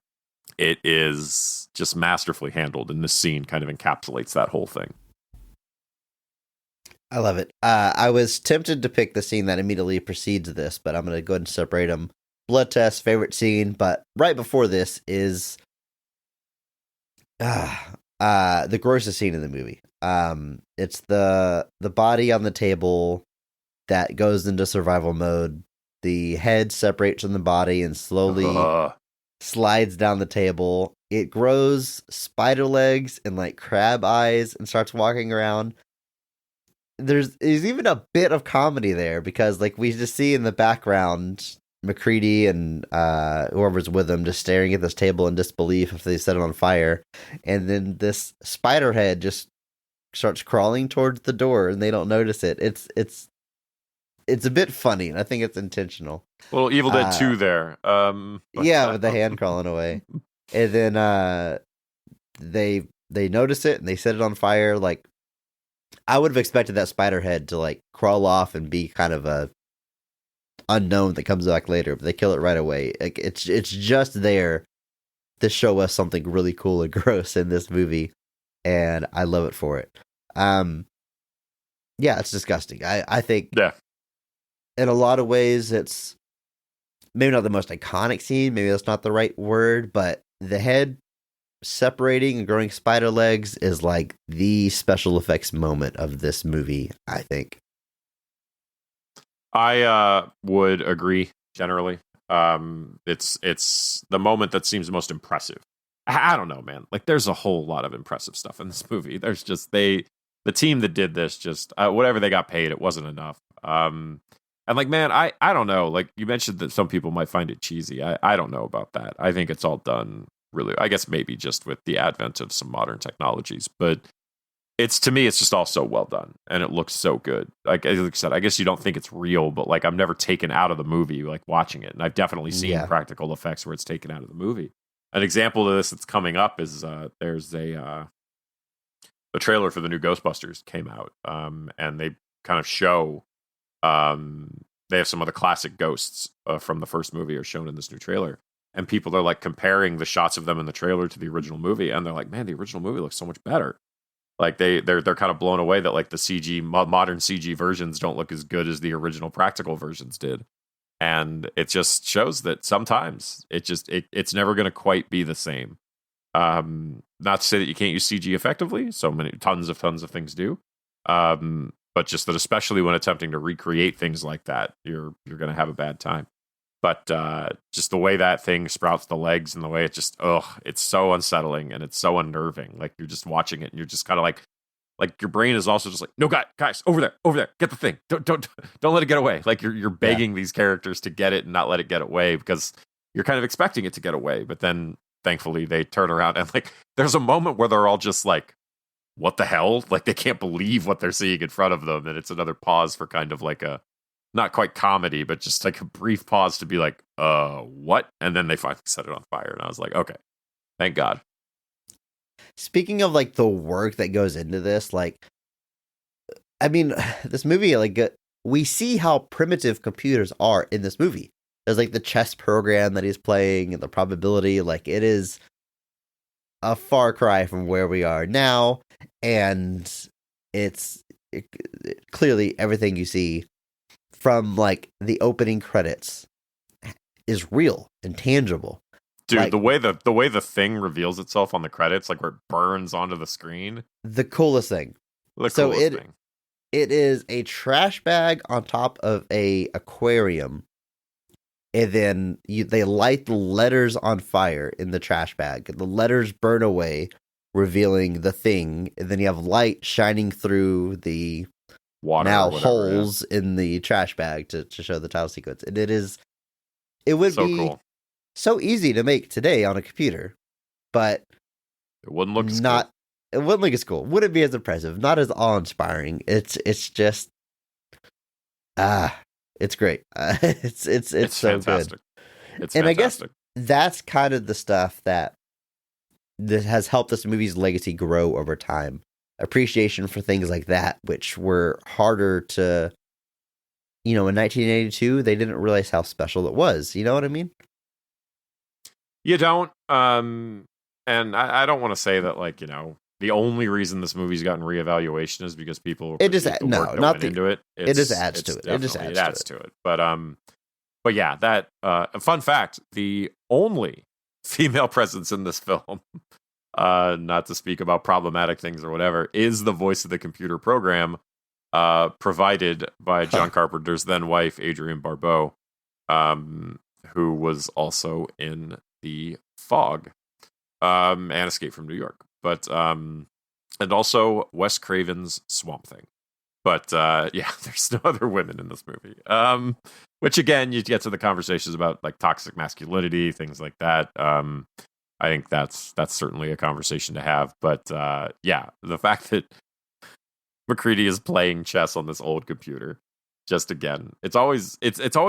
it is just masterfully handled, and this scene kind of encapsulates that whole thing. I love it. I was tempted to pick the scene that immediately precedes this, but I'm going to go ahead and separate them. Blood test, favorite scene, but right before this is the grossest scene in the movie. It's the body on the table that goes into survival mode. The head separates from the body and slowly slides down the table. It grows spider legs and like crab eyes and starts walking around. There's even a bit of comedy there because like we just see in the background McCready and whoever's with him just staring at this table in disbelief if they set it on fire. And then this spider head just starts crawling towards the door and they don't notice it. It's a bit funny, and I think it's intentional. A little Evil Dead 2 there. Yeah, with the hand crawling away. And then they notice it and they set it on fire. Like, I would have expected that spider head to like crawl off and be kind of a unknown that comes back later, but they kill it right away. Like, it's just there to show us something really cool and gross in this movie, and I love it for it. Yeah, it's disgusting. I think in a lot of ways it's maybe not the most iconic scene, maybe that's not the right word, but the head separating and growing spider legs is like the special effects moment of this movie, I think. I would agree generally. It's the moment that seems most impressive. I don't know, man. Like, there's a whole lot of impressive stuff in this movie. There's just the team that did this, just whatever they got paid, it wasn't enough. And like, man, I don't know. Like, you mentioned that some people might find it cheesy. I don't know about that. I think it's all done really, I guess maybe just with the advent of some modern technologies, but to me, it's just all so well done and it looks so good. Like I said, I guess you don't think it's real, but like I'm never taken out of the movie, like watching it. And I've definitely seen practical effects where it's taken out of the movie. An example of this that's coming up is there's the trailer for the new Ghostbusters came out, and they kind of show they have some of the classic ghosts from the first movie are shown in this new trailer, and people are like comparing the shots of them in the trailer to the original movie, and they're like, man, the original movie looks so much better. Like they're kind of blown away that like the CG modern CG versions don't look as good as the original practical versions did. And it just shows that sometimes it's never going to quite be the same. Not to say that you can't use CG effectively. So many tons of things do. But just that, especially when attempting to recreate things like that, you're going to have a bad time. But just the way that thing sprouts the legs and the way it just, it's so unsettling and it's so unnerving. Like you're just watching it and you're just kind of like your brain is also just like, no, guys, over there, get the thing. Don't let it get away. Like you're begging these characters to get it and not let it get away because you're kind of expecting it to get away. But then thankfully they turn around and like, there's a moment where they're all just like, what the hell? Like they can't believe what they're seeing in front of them. And it's another pause for kind of like a, not quite comedy, but just like a brief pause to be like, what? And then they finally set it on fire. And I was like, okay, thank God. Speaking of like the work that goes into this, like, I mean, this movie, like, we see how primitive computers are in this movie. There's like the chess program that he's playing and the probability, like, it is a far cry from where we are now. And it's clearly everything you see from like the opening credits is real and tangible. Dude, like, the way the thing reveals itself on the credits, like where it burns onto the screen. The coolest thing. It is a trash bag on top of a aquarium. And then they light the letters on fire in the trash bag. The letters burn away, revealing the thing. And then you have light shining through the water now holes in the trash bag to show the title sequence. And it would so be cool. So easy to make today on a computer, but it wouldn't look as cool. It wouldn't look as cool. Wouldn't be as impressive. Not as awe-inspiring. It's just it's great. It's so fantastic. good. It's and fantastic. that's kind of the stuff that has helped this movie's legacy grow over time. Appreciation for things like that, which were harder to, in 1982, they didn't realize how special it was. You know what I mean? You don't. And I don't want to say that, like, the only reason this movie's gotten reevaluation is because people appreciate the work that went into it. It just adds to it. It just adds to it. But yeah, that fun fact: the only female presence in this film, not to speak about problematic things or whatever, is the voice of the computer program provided by John Carpenter's then wife, Adrienne Barbeau, who was also in The Fog and Escape from New York. But and also Wes Craven's Swamp Thing. But yeah, there's no other women in this movie. Which again, you get to the conversations about like toxic masculinity, things like that. I think that's certainly a conversation to have. But yeah, the fact that McCready is playing chess on this old computer, just again, it's always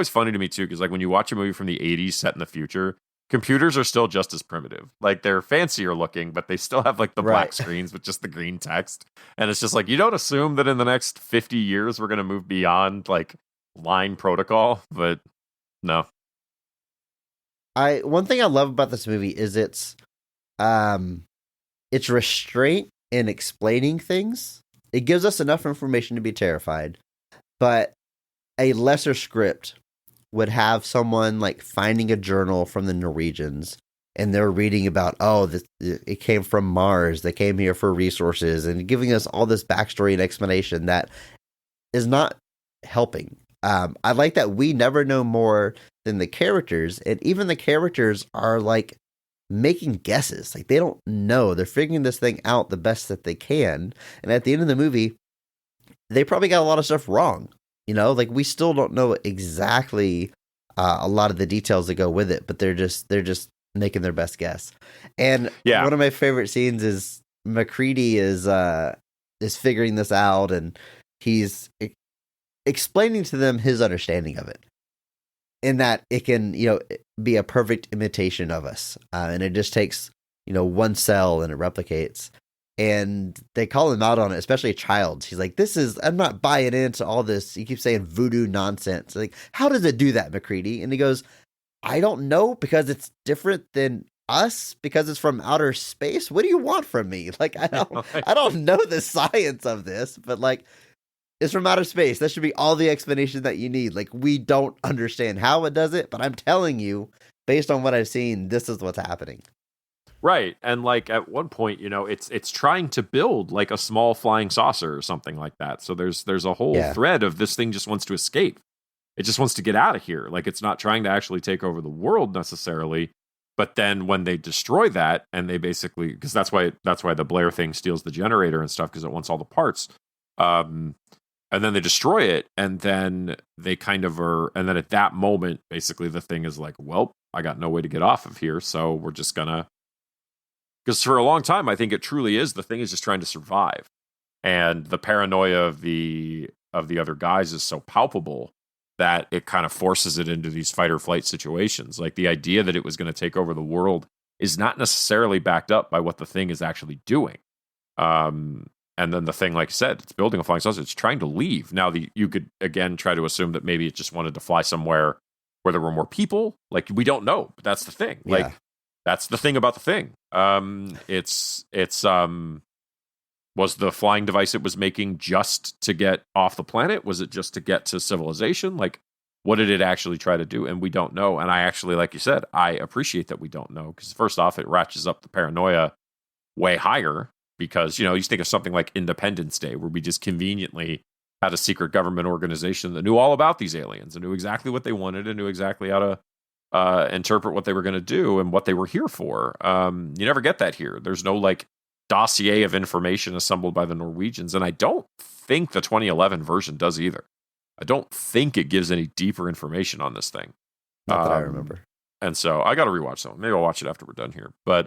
funny to me too, because like when you watch a movie from the 80s set in the future, computers are still just as primitive. Like they're fancier looking, but they still have like the black screens with just the green text. And it's just like, you don't assume that in the next 50 years we're going to move beyond like line protocol, but no. One thing I love about this movie is its restraint in explaining things. It gives us enough information to be terrified, but a lesser script would have someone like finding a journal from the Norwegians and they're reading about, it came from Mars. They came here for resources and giving us all this backstory and explanation that is not helping. I like that we never know more than the characters, and even the characters are like making guesses. Like they don't know. They're figuring this thing out the best that they can. And at the end of the movie, they probably got a lot of stuff wrong. Like we still don't know exactly a lot of the details that go with it, but they're just making their best guess. And one of my favorite scenes is McCready is figuring this out, and he's explaining to them his understanding of it, in that it can be a perfect imitation of us, and it just takes one cell and it replicates. And they call him out on it, especially a child. He's like, I'm not buying into all this. He keeps saying voodoo nonsense. Like, how does it do that, McCready? And he goes, I don't know, because it's different than us, because it's from outer space. What do you want from me? Like, I don't know the science of this, but like, it's from outer space. That should be all the explanation that you need. Like, we don't understand how it does it, but I'm telling you, based on what I've seen, this is what's happening. Right. And like at one point, it's trying to build like a small flying saucer or something like that. So there's a whole thread of this thing just wants to escape. It just wants to get out of here. Like it's not trying to actually take over the world necessarily. But then when they destroy that, and they basically, because that's why the Blair thing steals the generator and stuff, because it wants all the parts. And then they destroy it, and then they kind of are, and then at that moment, basically the thing is like, well, I got no way to get off of here, so we're just gonna. Because for a long time, I think it truly is, the thing is just trying to survive. And the paranoia of the other guys is so palpable that it kind of forces it into these fight or flight situations. Like the idea that it was going to take over the world is not necessarily backed up by what the thing is actually doing. And then the thing, like I said, it's building a flying saucer. It's trying to leave. Now, you could, again, try to assume that maybe it just wanted to fly somewhere where there were more people. Like, we don't know, but that's the thing. Yeah. Like, that's the thing about the thing. Was the flying device it was making just to get off the planet? Was it just to get to civilization? Like, what did it actually try to do? And we don't know. And I actually, like you said, I appreciate that we don't know, because first off, it ratchets up the paranoia way higher, because, you think of something like Independence Day, where we just conveniently had a secret government organization that knew all about these aliens and knew exactly what they wanted and knew exactly how to interpret what they were going to do and what they were here for. You never get that here. There's no like dossier of information assembled by the Norwegians, and I don't think the 2011 version does either. I don't think it gives any deeper information on this thing. Not that I remember. And so I got to rewatch that one. Maybe I'll watch it after we're done here. But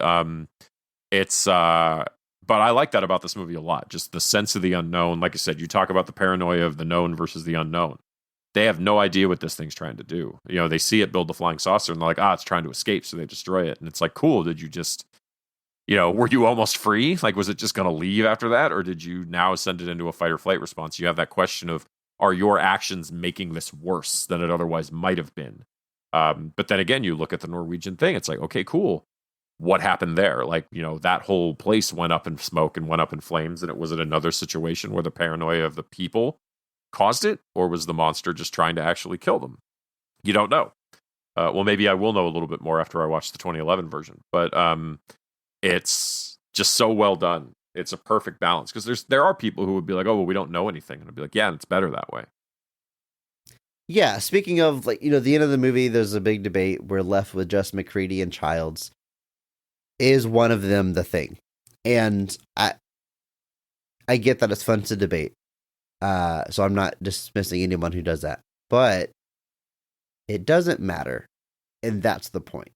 but I like that about this movie a lot. Just the sense of the unknown. Like I said, you talk about the paranoia of the known versus the unknown. they have no idea what this thing's trying to do. You know, they see it build the flying saucer and they're like, it's trying to escape. So they destroy it. And it's like, cool. Did you just, were you almost free? Like, was it just going to leave after that? Or did you now send it into a fight or flight response? You have that question of, are your actions making this worse than it otherwise might have been? But then again, you look at the Norwegian thing. It's like, okay, cool. What happened there? Like, that whole place went up in smoke and went up in flames. And it was in another situation where the paranoia of the people caused it, or was the monster just trying to actually kill them? You don't know. Well, maybe I will know a little bit more after I watch the 2011 version, but it's just so well done. It's a perfect balance, because there are people who would be like, oh, well, we don't know anything, and I'd be like, yeah, it's better that way. Yeah, speaking of, like, the end of the movie, there's a big debate. We're left with just McCready and Childs. Is one of them the thing? And I get that it's fun to debate. So I'm not dismissing anyone who does that, but it doesn't matter. And that's the point.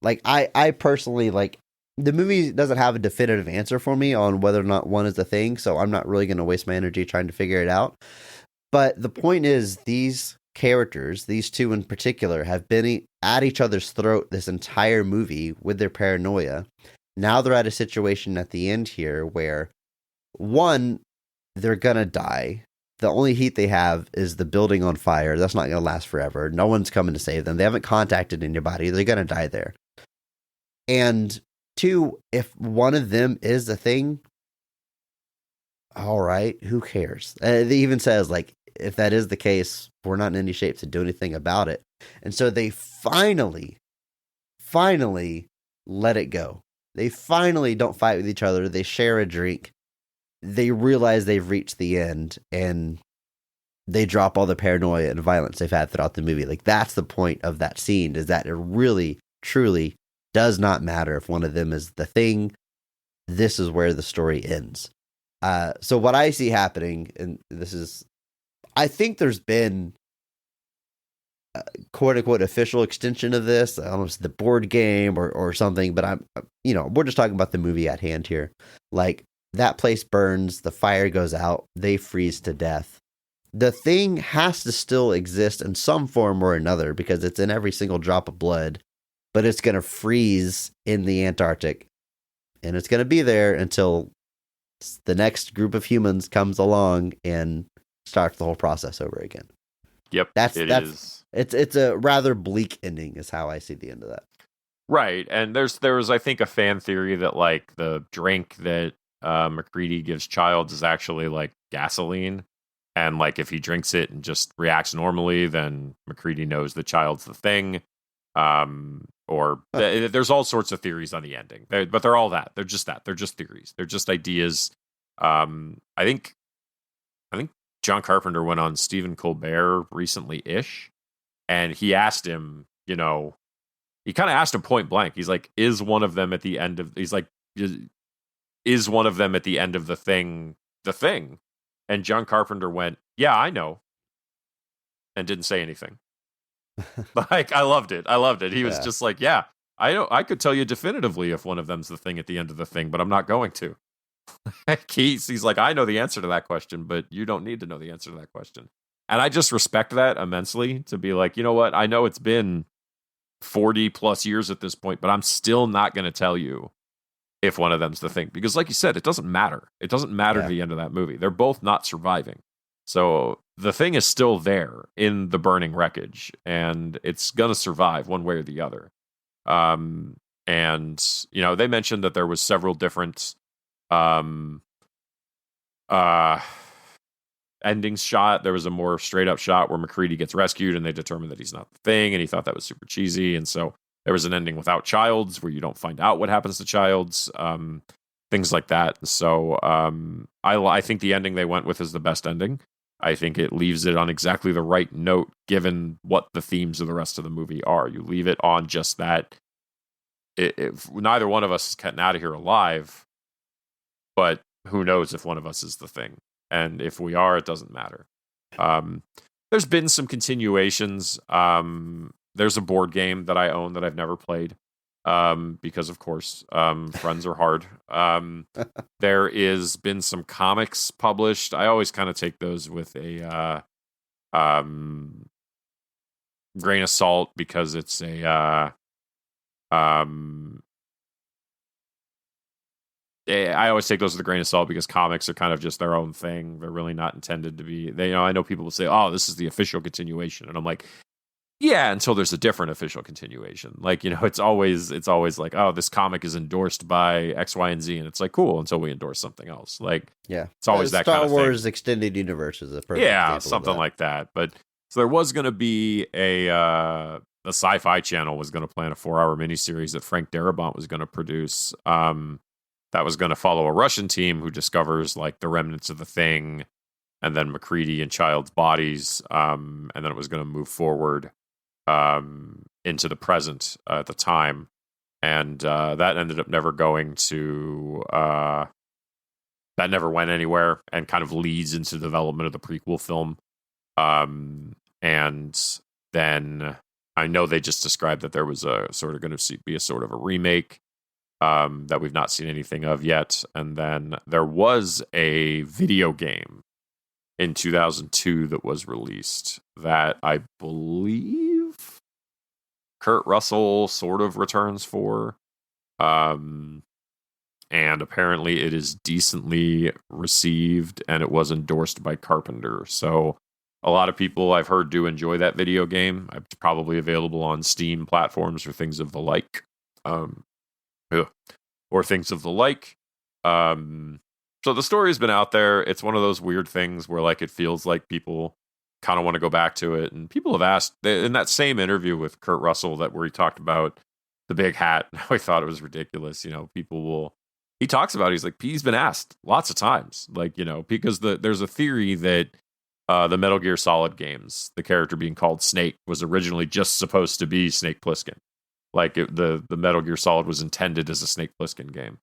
Like, I personally, like, the movie doesn't have a definitive answer for me on whether or not one is the thing. So I'm not really going to waste my energy trying to figure it out. But the point is, these characters, these two in particular, have been at each other's throat this entire movie with their paranoia. Now they're at a situation at the end here where, one, they're gonna die. The only heat they have is the building on fire. That's not gonna last forever. No one's coming to save them. They haven't contacted anybody. They're gonna die there. And two, if one of them is the thing, all right, who cares? It even says, like, if that is the case, we're not in any shape to do anything about it. And so they finally let it go. They finally don't fight with each other. They share a drink. They realize they've reached the end, and they drop all the paranoia and violence they've had throughout the movie. Like, that's the point of that scene, is that it really, truly does not matter if one of them is the thing. This is where the story ends. So what I see happening, and this is, I think there's been a quote unquote official extension of this. I don't know if it's the board game or something, but we're just talking about the movie at hand here. Like, that place burns, the fire goes out, they freeze to death. The thing has to still exist in some form or another, because it's in every single drop of blood, but it's going to freeze in the Antarctic, and it's going to be there until the next group of humans comes along and starts the whole process over again. Yep, it's a rather bleak ending, is how I see the end of that. Right, and there was, I think, a fan theory that, like, the drink that McCready gives Childs is actually like gasoline, and, like, if he drinks it and just reacts normally, then McCready knows the Child's the thing. There's all sorts of theories on the ending, but they're all that. They're just that. They're just theories. They're just ideas. I think John Carpenter went on Stephen Colbert recently-ish, and he asked him, he kind of asked him point blank. He's like, is one of them at the end of the thing the thing? And John Carpenter went, yeah, I know, and didn't say anything. Like, I loved it. He was just like, yeah, I know. I could tell you definitively if one of them's the thing at the end of the thing, but I'm not going to. He's like, I know the answer to that question, but you don't need to know the answer to that question. And I just respect that immensely, to be like, you know what? I know it's been 40 plus years at this point, but I'm still not going to tell you if one of them's the thing. Because like you said, it doesn't matter. It doesn't matter to the end of that movie. They're both not surviving. So the thing is still there in the burning wreckage, and it's going to survive one way or the other. And, they mentioned that there was several different endings shot. There was a more straight up shot where McCready gets rescued and they determine that he's not the thing, and he thought that was super cheesy. And so there was an ending without Childs where you don't find out what happens to Childs, things like that. So I think the ending they went with is the best ending. I think it leaves it on exactly the right note, given what the themes of the rest of the movie are. You leave it on just that. If neither one of us is getting out of here alive, but who knows if one of us is the thing. And if we are, it doesn't matter. There's been some continuations. There's a board game that I own that I've never played, because, of course, friends are hard. There is been some comics published. I always kind of take those with a grain of salt because it's I always take those with a grain of salt because comics are kind of just their own thing. They're really not intended to be. I know people will say, "Oh, this is the official continuation," and I'm like, "Yeah," until there's a different official continuation. Like, it's always like, "Oh, this comic is endorsed by X, Y, and Z," and it's like, cool until we endorse something else. Like, Yeah, it's always that Star kind of Wars thing. Extended Universe is a perfect Yeah, example something of that. like that. But so there was going to be the Sci-Fi Channel was going to plan a 4-hour miniseries that Frank Darabont was going to produce. That was going to follow a Russian team who discovers like the remnants of the Thing, and then MacReady and Child's bodies, and then it was going to move forward into the present at the time, and that ended up never going to. That never went anywhere, and kind of leads into the development of the prequel film. And then I know they just described that there was a sort of going to be a sort of a remake. That we've not seen anything of yet. And then there was a video game in 2002 that was released that I believe Kurt Russell sort of returns for. And apparently it is decently received, and it was endorsed by Carpenter. So a lot of people I've heard do enjoy that video game. It's probably available on Steam platforms or things of the like. Or things of the like. So the story's been out there. It's one of those weird things where like it feels like people kind of want to go back to it. And people have asked in that same interview with Kurt Russell where he talked about the big hat. I thought it was ridiculous. He talks about it. He's like, he's been asked lots of times, like, because there's a theory that the Metal Gear Solid games, the character being called Snake was originally just supposed to be Snake Plissken. Like the Metal Gear Solid was intended as a Snake Plissken game.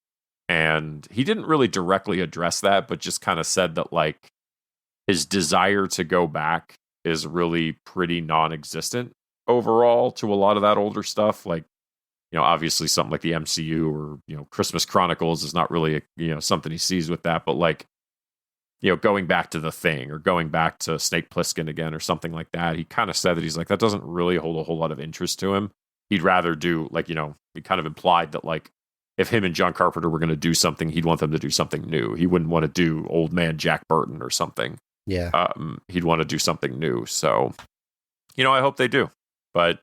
And he didn't really directly address that, but just kind of said that like his desire to go back is really pretty non-existent overall to a lot of that older stuff. Like, obviously something like the MCU or, Christmas Chronicles is not really, something he sees with that. But like, going back to the Thing or going back to Snake Plissken again or something like that, he kind of said that he's like, that doesn't really hold a whole lot of interest to him. He'd rather do like, he kind of implied that like if him and John Carpenter were going to do something, he'd want them to do something new. He wouldn't want to do old man Jack Burton or something. Yeah. He'd want to do something new. So, I hope they do. But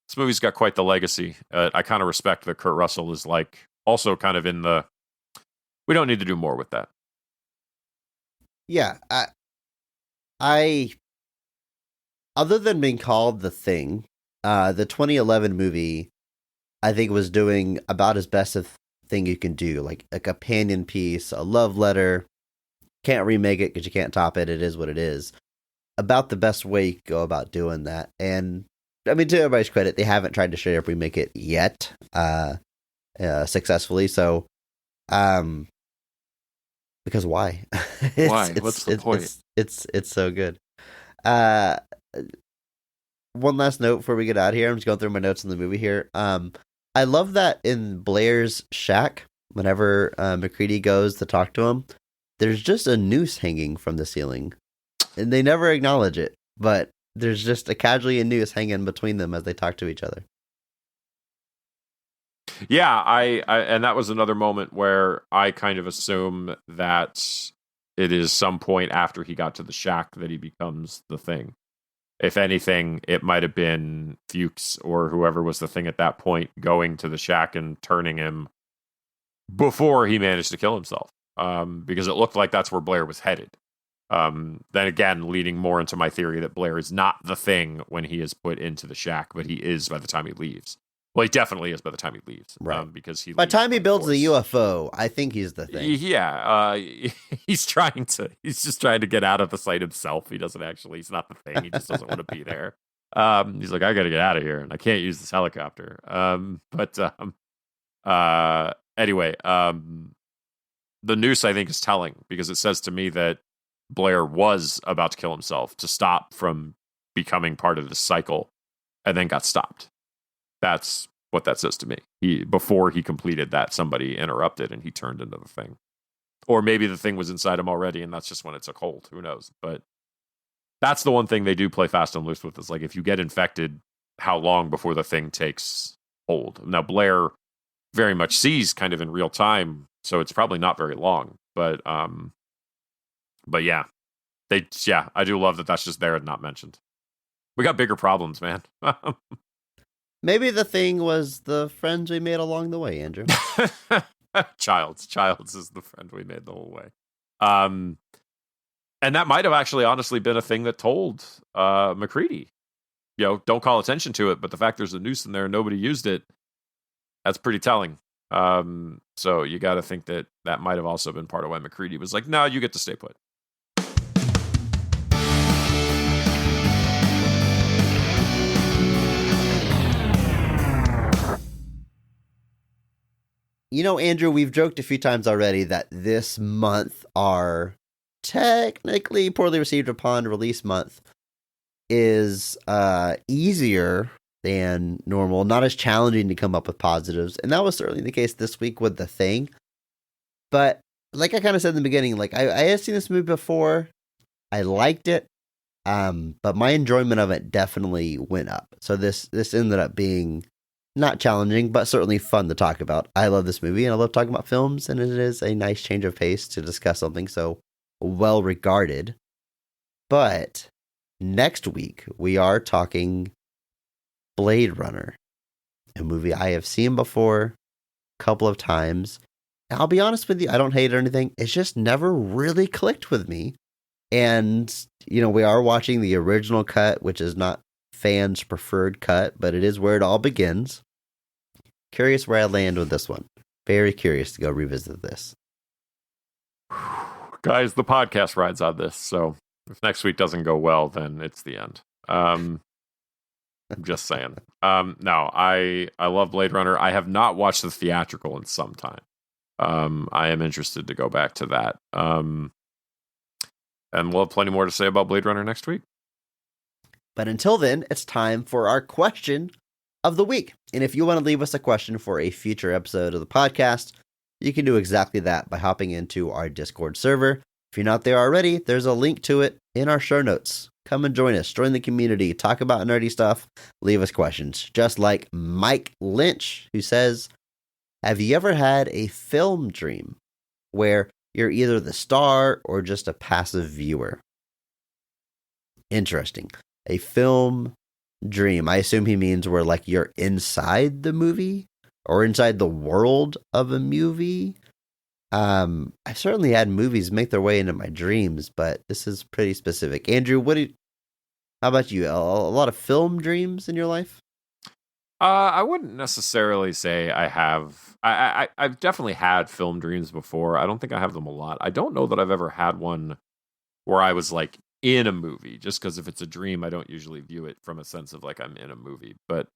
this movie's got quite the legacy. I kind of respect that Kurt Russell is like also kind of in the, we don't need to do more with that. Yeah. I other than being called The Thing, the 2011 movie, I think, was doing about as best a thing you can do, like a companion piece, a love letter. Can't remake it because you can't top it. It is what it is. About the best way you can go about doing that. And I mean, to everybody's credit, they haven't tried to straight up remake it yet, successfully. So, because why? Why? What's the point? It's so good. One last note before we get out of here. I'm just going through my notes in the movie here. I love that in Blair's shack, whenever MacReady goes to talk to him, there's just a noose hanging from the ceiling. And they never acknowledge it, but there's just casually a noose hanging between them as they talk to each other. Yeah, I and that was another moment where I kind of assume that it is some point after he got to the shack that he becomes the Thing. If anything, it might have been Fuchs or whoever was the Thing at that point going to the shack and turning him before he managed to kill himself. Because it looked like that's where Blair was headed. Then again, leading more into my theory that Blair is not the Thing when he is put into the shack, but he is by the time he leaves. Well, he definitely is by the time he leaves. Right. Because he by the time he builds force. the UFO, I think he's the Thing. Yeah. He's just trying to get out of the site himself. He's not the Thing. He just doesn't want to be there. He's like, I got to get out of here and I can't use this helicopter. Anyway, the noose I think is telling because it says to me that Blair was about to kill himself to stop from becoming part of the cycle and then got stopped. That's what that says to me. Before he completed that, somebody interrupted and he turned into the Thing. Or maybe the Thing was inside him already and that's just when it took hold. Who knows? But that's the one thing they do play fast and loose with, is like, if you get infected, how long before the thing takes hold? Now, Blair very much sees kind of in real time, so it's probably not very long. But yeah, I do love that that's just there and not mentioned. We got bigger problems, man. Maybe the thing was the friends we made along the way, Andrew. Childs is the friend we made the whole way. And that might have actually honestly been a thing that told McCready, don't call attention to it, but the fact there's a noose in there and nobody used it, that's pretty telling. So you got to think that might have also been part of why McCready was like, no, you get to stay put. Andrew, we've joked a few times already that this month, our technically poorly received upon release month, is easier than normal, not as challenging to come up with positives. And that was certainly the case this week with The Thing. But like I kind of said in the beginning, like I had seen this movie before. I liked it. But my enjoyment of it definitely went up. So this ended up being not challenging, but certainly fun to talk about. I love this movie and I love talking about films, and it is a nice change of pace to discuss something so well regarded. But next week we are talking Blade Runner, a movie I have seen before a couple of times. And I'll be honest with you, I don't hate it or anything. It's just never really clicked with me. And, we are watching the original cut, which is not fans' preferred cut, but it is where it all begins. Curious where I land with this one. Very curious to go revisit this. Guys, the podcast rides on this, so if next week doesn't go well, then it's the end. I'm just saying. No, I love Blade Runner. I have not watched the theatrical in some time. I am interested to go back to that. And we'll have plenty more to say about Blade Runner next week. But until then, it's time for our question of the week. And if you want to leave us a question for a future episode of the podcast, you can do exactly that by hopping into our Discord server. If you're not there already, there's a link to it in our show notes. Come and join us, join the community, talk about nerdy stuff, leave us questions. Just like Mike Lynch, who says, have you ever had a film dream where you're either the star or just a passive viewer? Interesting. A film dream. I assume he means where like you're inside the movie or inside the world of a movie. I certainly had movies make their way into my dreams, but this is pretty specific. Andrew, how about you? A lot of film dreams in your life? I wouldn't necessarily say I have. I've definitely had film dreams before. I don't think I have them a lot. I don't know that I've ever had one where I was like in a movie, just because if it's a dream, I don't usually view it from a sense of like I'm in a movie. But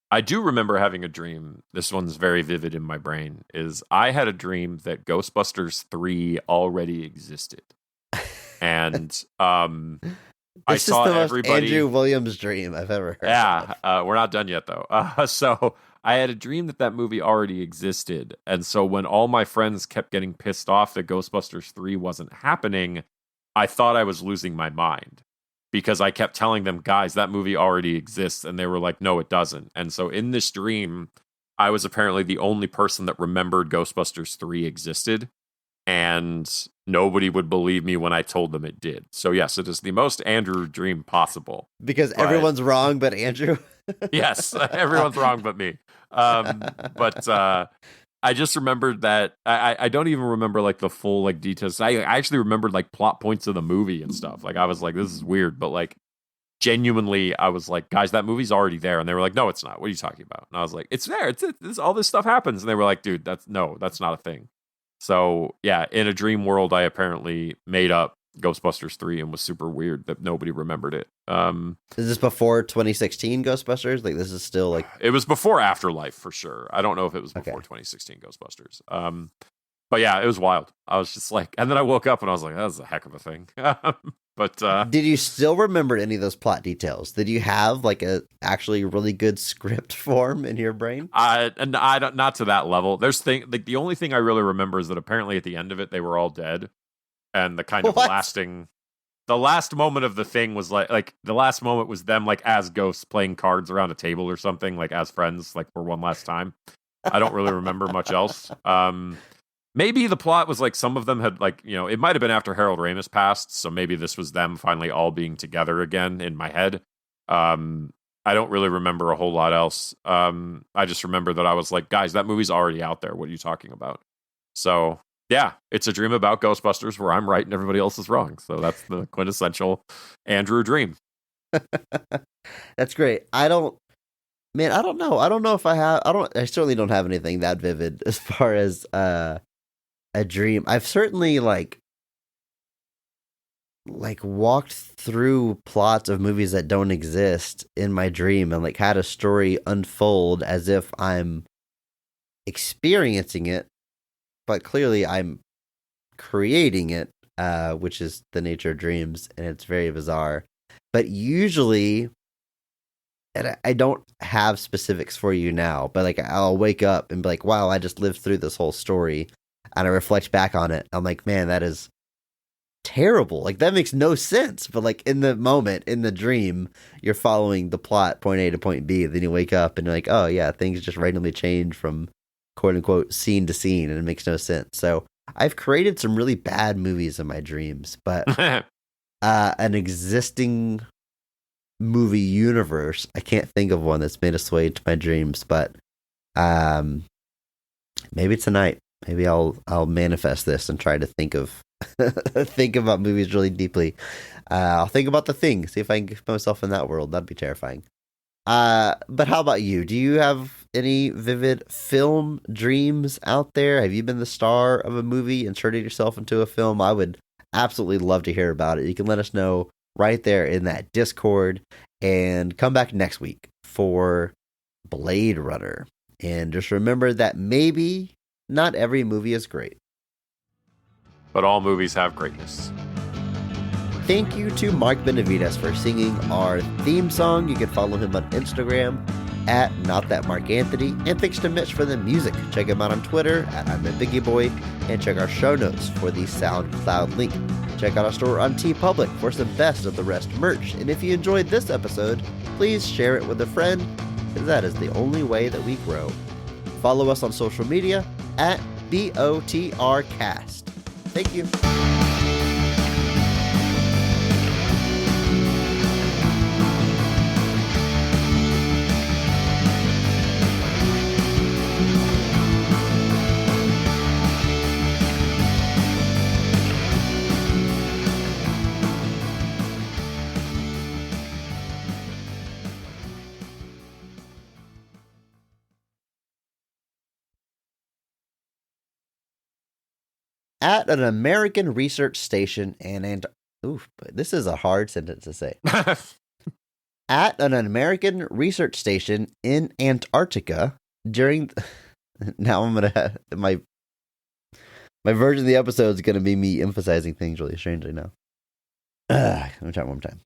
I do remember having a dream. This one's very vivid in my brain. Is I had a dream that Ghostbusters 3 already existed, and I saw is the everybody. most Andrew Williams dream I've ever heard. Yeah, we're not done yet though. So I had a dream that movie already existed, and so when all my friends kept getting pissed off that Ghostbusters 3 wasn't happening, I thought I was losing my mind. Because I kept telling them, guys, that movie already exists. And they were like, no, it doesn't. And so in this dream, I was apparently the only person that remembered Ghostbusters 3 existed. And nobody would believe me when I told them it did. So yes, it is the most Andrew dream possible. Because everyone's wrong but Andrew? Yes, everyone's wrong but me. But I just remembered that I don't even remember like the full like details. I actually remembered like plot points of the movie and stuff. Like I was like, this is weird, but like genuinely, I was like, guys, that movie's already there, and they were like, no, it's not. What are you talking about? And I was like, it's there. It's all this stuff happens, and they were like, dude, that's not a thing. So yeah, in a dream world, I apparently made up Ghostbusters 3 and was super weird that nobody remembered it. Is this before 2016 Ghostbusters? Like this is still like it was before Afterlife for sure. I don't know if it was before 2016 Ghostbusters. But yeah, it was wild. I was just like, and then I woke up and I was like, that was a heck of a thing. But did you still remember any of those plot details? Did you have like a actually really good script form in your brain? I don't, not to that level. Like the only thing I really remember is that apparently at the end of it they were all dead. And the kind of lasting the last moment of the thing was like the last moment was them like as ghosts playing cards around a table or something, like as friends, like for one last time. I don't really remember much else. Maybe the plot was like some of them had like, it might have been after Harold Ramis passed, so maybe this was them finally all being together again in my head. I don't really remember a whole lot else. I just remember that I was like, guys, that movie's already out there. What are you talking about? So yeah, it's a dream about Ghostbusters where I'm right and everybody else is wrong. So that's the quintessential Andrew dream. That's great. I don't know. I don't know if I certainly don't have anything that vivid as far as a dream. I've certainly like walked through plots of movies that don't exist in my dream and like had a story unfold as if I'm experiencing it, but clearly I'm creating it, which is the nature of dreams, and it's very bizarre. But usually, and I don't have specifics for you now, but like I'll wake up and be like, wow, I just lived through this whole story, and I reflect back on it. I'm like, man, that is terrible. Like that makes no sense. But like in the moment, in the dream, you're following the plot, point A to point B. Then you wake up and you're like, oh yeah, things just randomly change from quote unquote scene to scene, and it makes no sense. So I've created some really bad movies in my dreams, but an existing movie universe, I can't think of one that's made its way to my dreams. But maybe tonight, maybe I'll manifest this and try to think of think about movies really deeply. I'll think about The Thing, see if I can get myself in that world. That'd be terrifying. But how about you? Do you have any vivid film dreams out there? Have you been the star of a movie, inserted yourself into a film? I would absolutely love to hear about it. You can let us know right there in that Discord, and come back next week for Blade Runner. And just remember that maybe not every movie is great, but all movies have greatness. Thank you to Mark Benavides for singing our theme song. You can follow him on Instagram at NotThatMarkAnthony. And thanks to Mitch for the music. Check him out on Twitter at I'm a Biggie Boy, and check our show notes for the SoundCloud link. Check out our store on TeePublic for some Best of the Rest merch. And if you enjoyed this episode, please share it with a friend, because that is the only way that we grow. Follow us on social media at BOTRcast. Thank you. At an American research station this is a hard sentence to say. At an American research station in Antarctica during now I'm gonna have my version of the episode is gonna be me emphasizing things really strangely now. Let me try one more time.